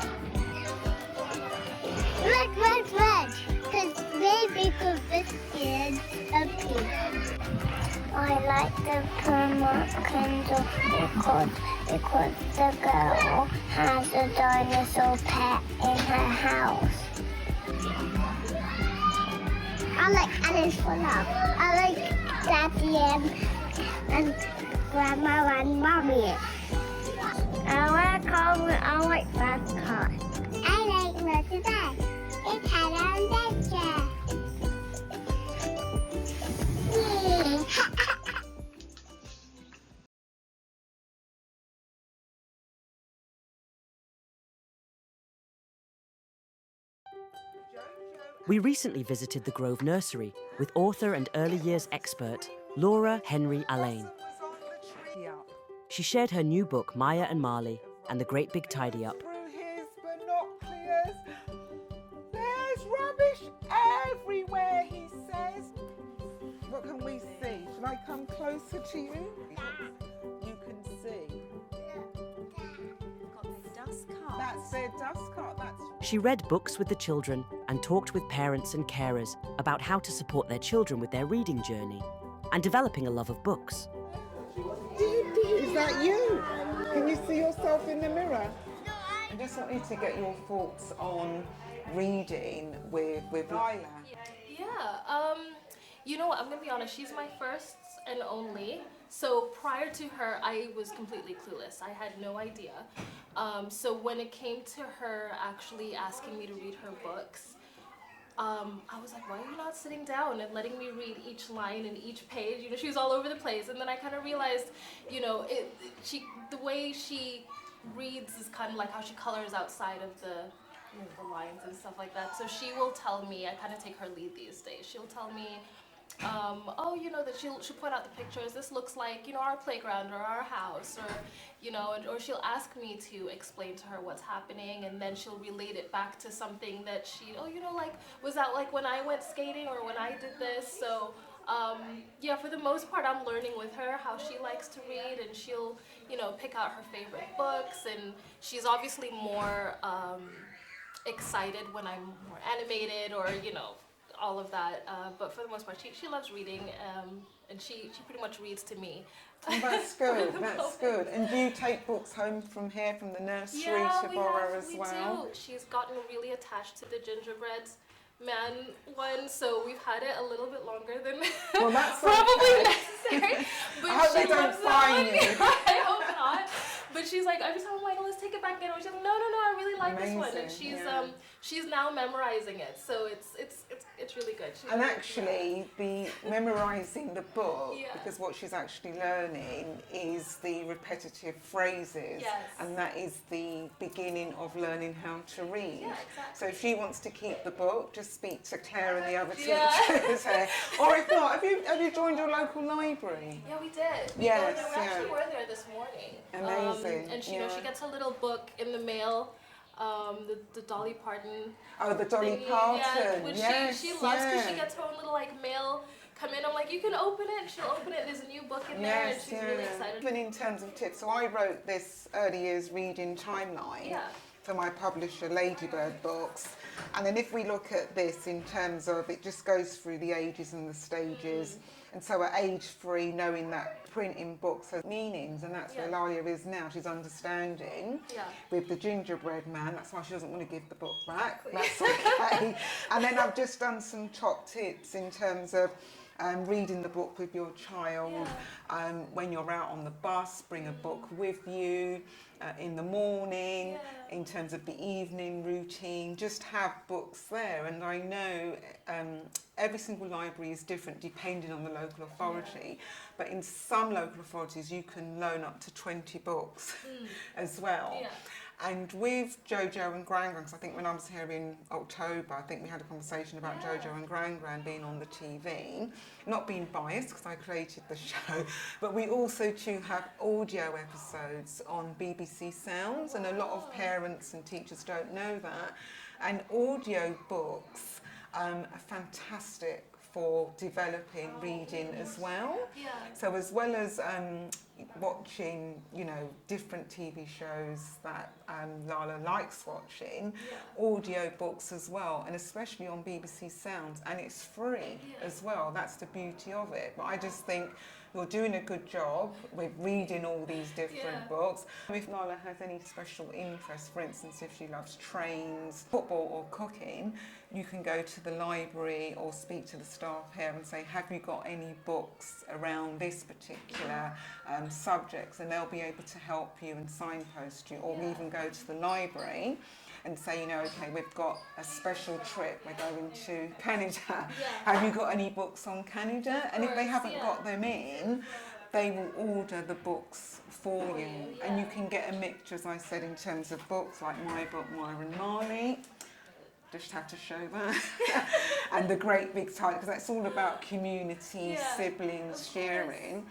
S9: Red, because baby could biscuits a pink. I like the purple candle because the girl has a dinosaur pet in her house. I like Alice for Love. I like Daddy and Grandma and Mommy. I like that car. I like Mother Bear. It's had on adventure.
S10: We recently visited the Grove Nursery with author and early years expert Laura Henry Allain. She shared her new book, Maya and Marley, and the Great Big Tidy Up.
S1: Through his binoculars, there's rubbish everywhere, he says. What can we see? Shall I come closer to you? You can see. That's their dust cart.
S10: She read books with the children and talked with parents and carers about how to support their children with their reading journey and developing a love of books.
S1: Is that you? Can you see yourself in the mirror? I just wanted to get your thoughts on reading with Lila.
S11: Yeah, you know what, I'm gonna be honest, she's my first and only. So prior to her, I was completely clueless. I had no idea. So when it came to her actually asking me to read her books, I was like, why are you not sitting down and letting me read each line and each page? You know, she was all over the place. And then I kind of realized, you know, the way she reads is kind of like how she colors outside of the lines and stuff like that. So she will tell me, I kind of take her lead these days. She'll tell me, oh, you know, that she'll point out the pictures. This looks like, you know, our playground or our house, or, you know, or she'll ask me to explain to her what's happening, and then she'll relate it back to something that oh, you know, like, was that like when I went skating or when I did this? So, yeah, for the most part, I'm learning with her how she likes to read, and she'll, you know, pick out her favorite books, and she's obviously more excited when I'm more animated or, you know, all of that, but for the most part, she loves reading, and she pretty much reads to me.
S1: Oh, that's good, that's good. And do you take books home from here, from the nursery to Borough as well?
S11: Do. She's gotten really attached to the gingerbread man one, so we've had it a little bit longer than
S1: well, that's
S11: probably
S1: okay.
S11: necessary. But
S1: I hope they don't fine you.
S11: I hope not. But she's like, every time I'm like, let's take it back in. She's like, no, I really like this one. And
S1: Amazing, yeah.
S11: she's now memorizing it. So it's really good. She's
S1: And
S11: really
S1: actually, the memorizing the book,
S11: Yeah.
S1: because what she's actually learning is the repetitive phrases,
S11: Yes.
S1: and that is the beginning of learning how to read.
S11: Yeah, exactly.
S1: So if she wants to keep the book, just speak to Claire and the other
S11: Yeah.
S1: teachers here. Or if not, have you joined your local library?
S11: Yeah, we did. We
S1: Yes,
S11: go there. We actually were there this morning.
S1: Amazing,
S11: And she,
S1: yeah.
S11: she gets a little book in the mail. The Dolly Parton.
S1: Oh, the Dolly
S11: thingy,
S1: Parton.
S11: Yeah, which
S1: Yes,
S11: she loves because she
S1: yeah.
S11: gets her own little like mail come in. I'm like, you can open it. She'll open it. There's a new book in there, and she's really excited.
S1: Even in terms of tips, so I wrote this early years reading timeline for my publisher Ladybird Books, and then if we look at this in terms of, it just goes through the ages and the stages, and so at age 3, knowing that printing books has meanings, and that's where Lalia is now. She's understanding with the gingerbread man. That's why she doesn't want to give the book back. That's okay. And then I've just done some top tips in terms of reading the book with your child. When you're out on the bus, bring a book with you. In the morning, in terms of the evening routine, just have books there. And I know every single library is different depending on the local authority, but in some local authorities you can loan up to 20 books as well. And with Jojo and Gran Gran, because I think when I was here in October, I think we had a conversation about Jojo and Gran Gran being on the TV. Not being biased, because I created the show, but we also too have audio episodes on BBC Sounds, and a lot of parents and teachers don't know that. And audio books are fantastic for developing reading as well. So as well as watching, you know, different TV shows that Lala likes watching, audio books as well, and especially on BBC Sounds, and it's free as well. That's the beauty of it. But I just think you're doing a good job with reading all these different books. If Lala has any special interest, for instance, if she loves trains, football or cooking, you can go to the library or speak to the staff here and say, have you got any books around this particular subjects? And they'll be able to help you and signpost you, or even go to the library and say, you know, okay, we've got a special trip, we're going to Canada. Have you got any books on Canada? And if they haven't got them in, they will order the books for you. And you can get a mixture, as I said, in terms of books, like my book, Myra and Marley. Just have to show that. And the great big title, because that's all about community, siblings, sharing.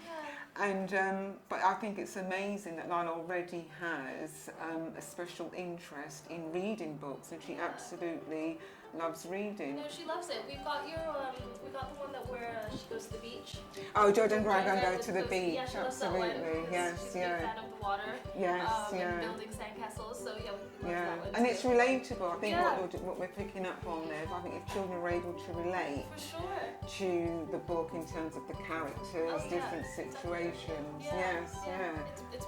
S1: And but I think it's amazing that Lila already has a special interest in reading books, and she absolutely loves reading.
S11: No, she loves it. We've got we got the one that where she goes to the beach.
S1: Oh, Jordan Grant go to the beach,
S11: Yeah, she loves that one.
S1: absolutely. Yes,
S11: She's a big fan of the water.
S1: Yes,
S11: and building sandcastles. So we love that one
S1: and
S11: too.
S1: it's relatable. I think what we're picking up on there, I think if children are able to relate to the book in terms of the characters, different situations.
S11: It's perfect. It's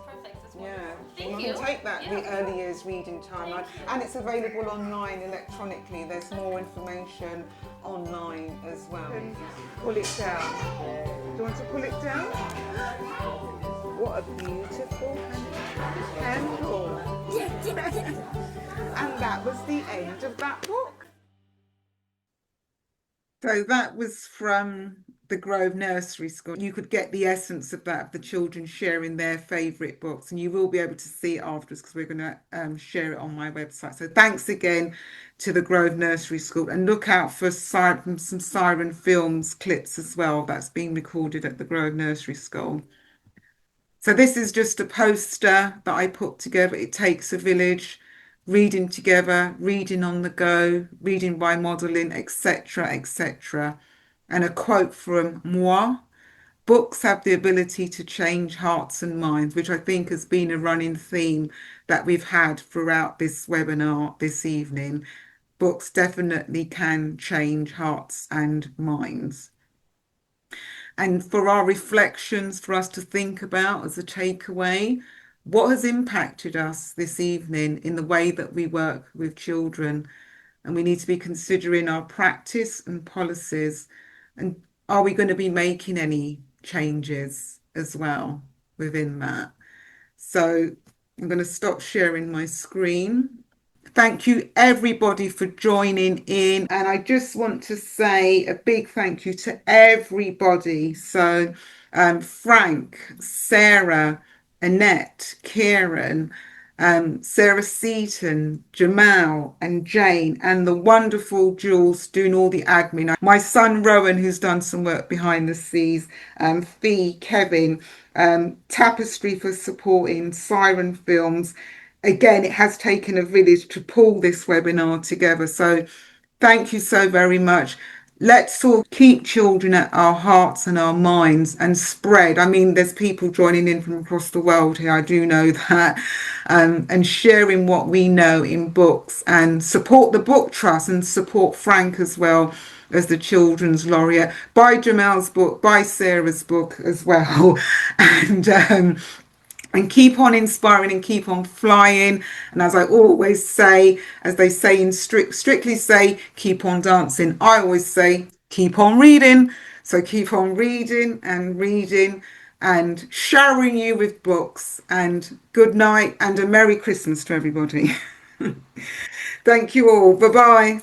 S1: Yeah,
S11: Thank
S1: you
S11: you.
S1: can take that the early years reading timeline, and it's available online electronically. There's more information online as well. Pull it down. Do you want to pull it down? What a beautiful candle. And that was the end of that book. So that was from the Grove Nursery School. You could get the essence of that, of the children sharing their favourite books, and you will be able to see it afterwards because we're going to share it on my website. So thanks again to the Grove Nursery School, and look out for some Siren Films clips as well that's being recorded at the Grove Nursery School. So this is just a poster that I put together. It takes a village. Reading together, reading on the go, reading by modelling, etc., etc. And a quote from Moi: books have the ability to change hearts and minds, which I think has been a running theme that we've had throughout this webinar this evening. Books definitely can change hearts and minds. And for our reflections, for us to think about as a takeaway, what has impacted us this evening in the way that we work with children? And we need to be considering our practice and policies. And are we going to be making any changes as well within that? So I'm going to stop sharing my screen. Thank you, everybody, for joining in. And I just want to say a big thank you to everybody. So, Frank, Sarah, Annette, Kiran, Sarah Seaton, Jamal, and Jane, and the wonderful Jules doing all the admin. My son Rowan, who's done some work behind the scenes, Fee, Kevin, Tapestry for supporting, Siren Films. Again, it has taken a village to pull this webinar together. So thank you so very much. Let's all keep children at our hearts and our minds and spread. I mean, there's people joining in from across the world here. I do know that. And sharing what we know in books, and support the book trust and support Frank as well as the Children's Laureate. Buy Jamal's book, buy Sarah's book as well. And keep on inspiring and keep on flying. And as I always say, as they say in Strictly say, keep on dancing. I always say, keep on reading. So keep on reading and showering you with books. And good night and a Merry Christmas to everybody. Thank you all. Bye-bye.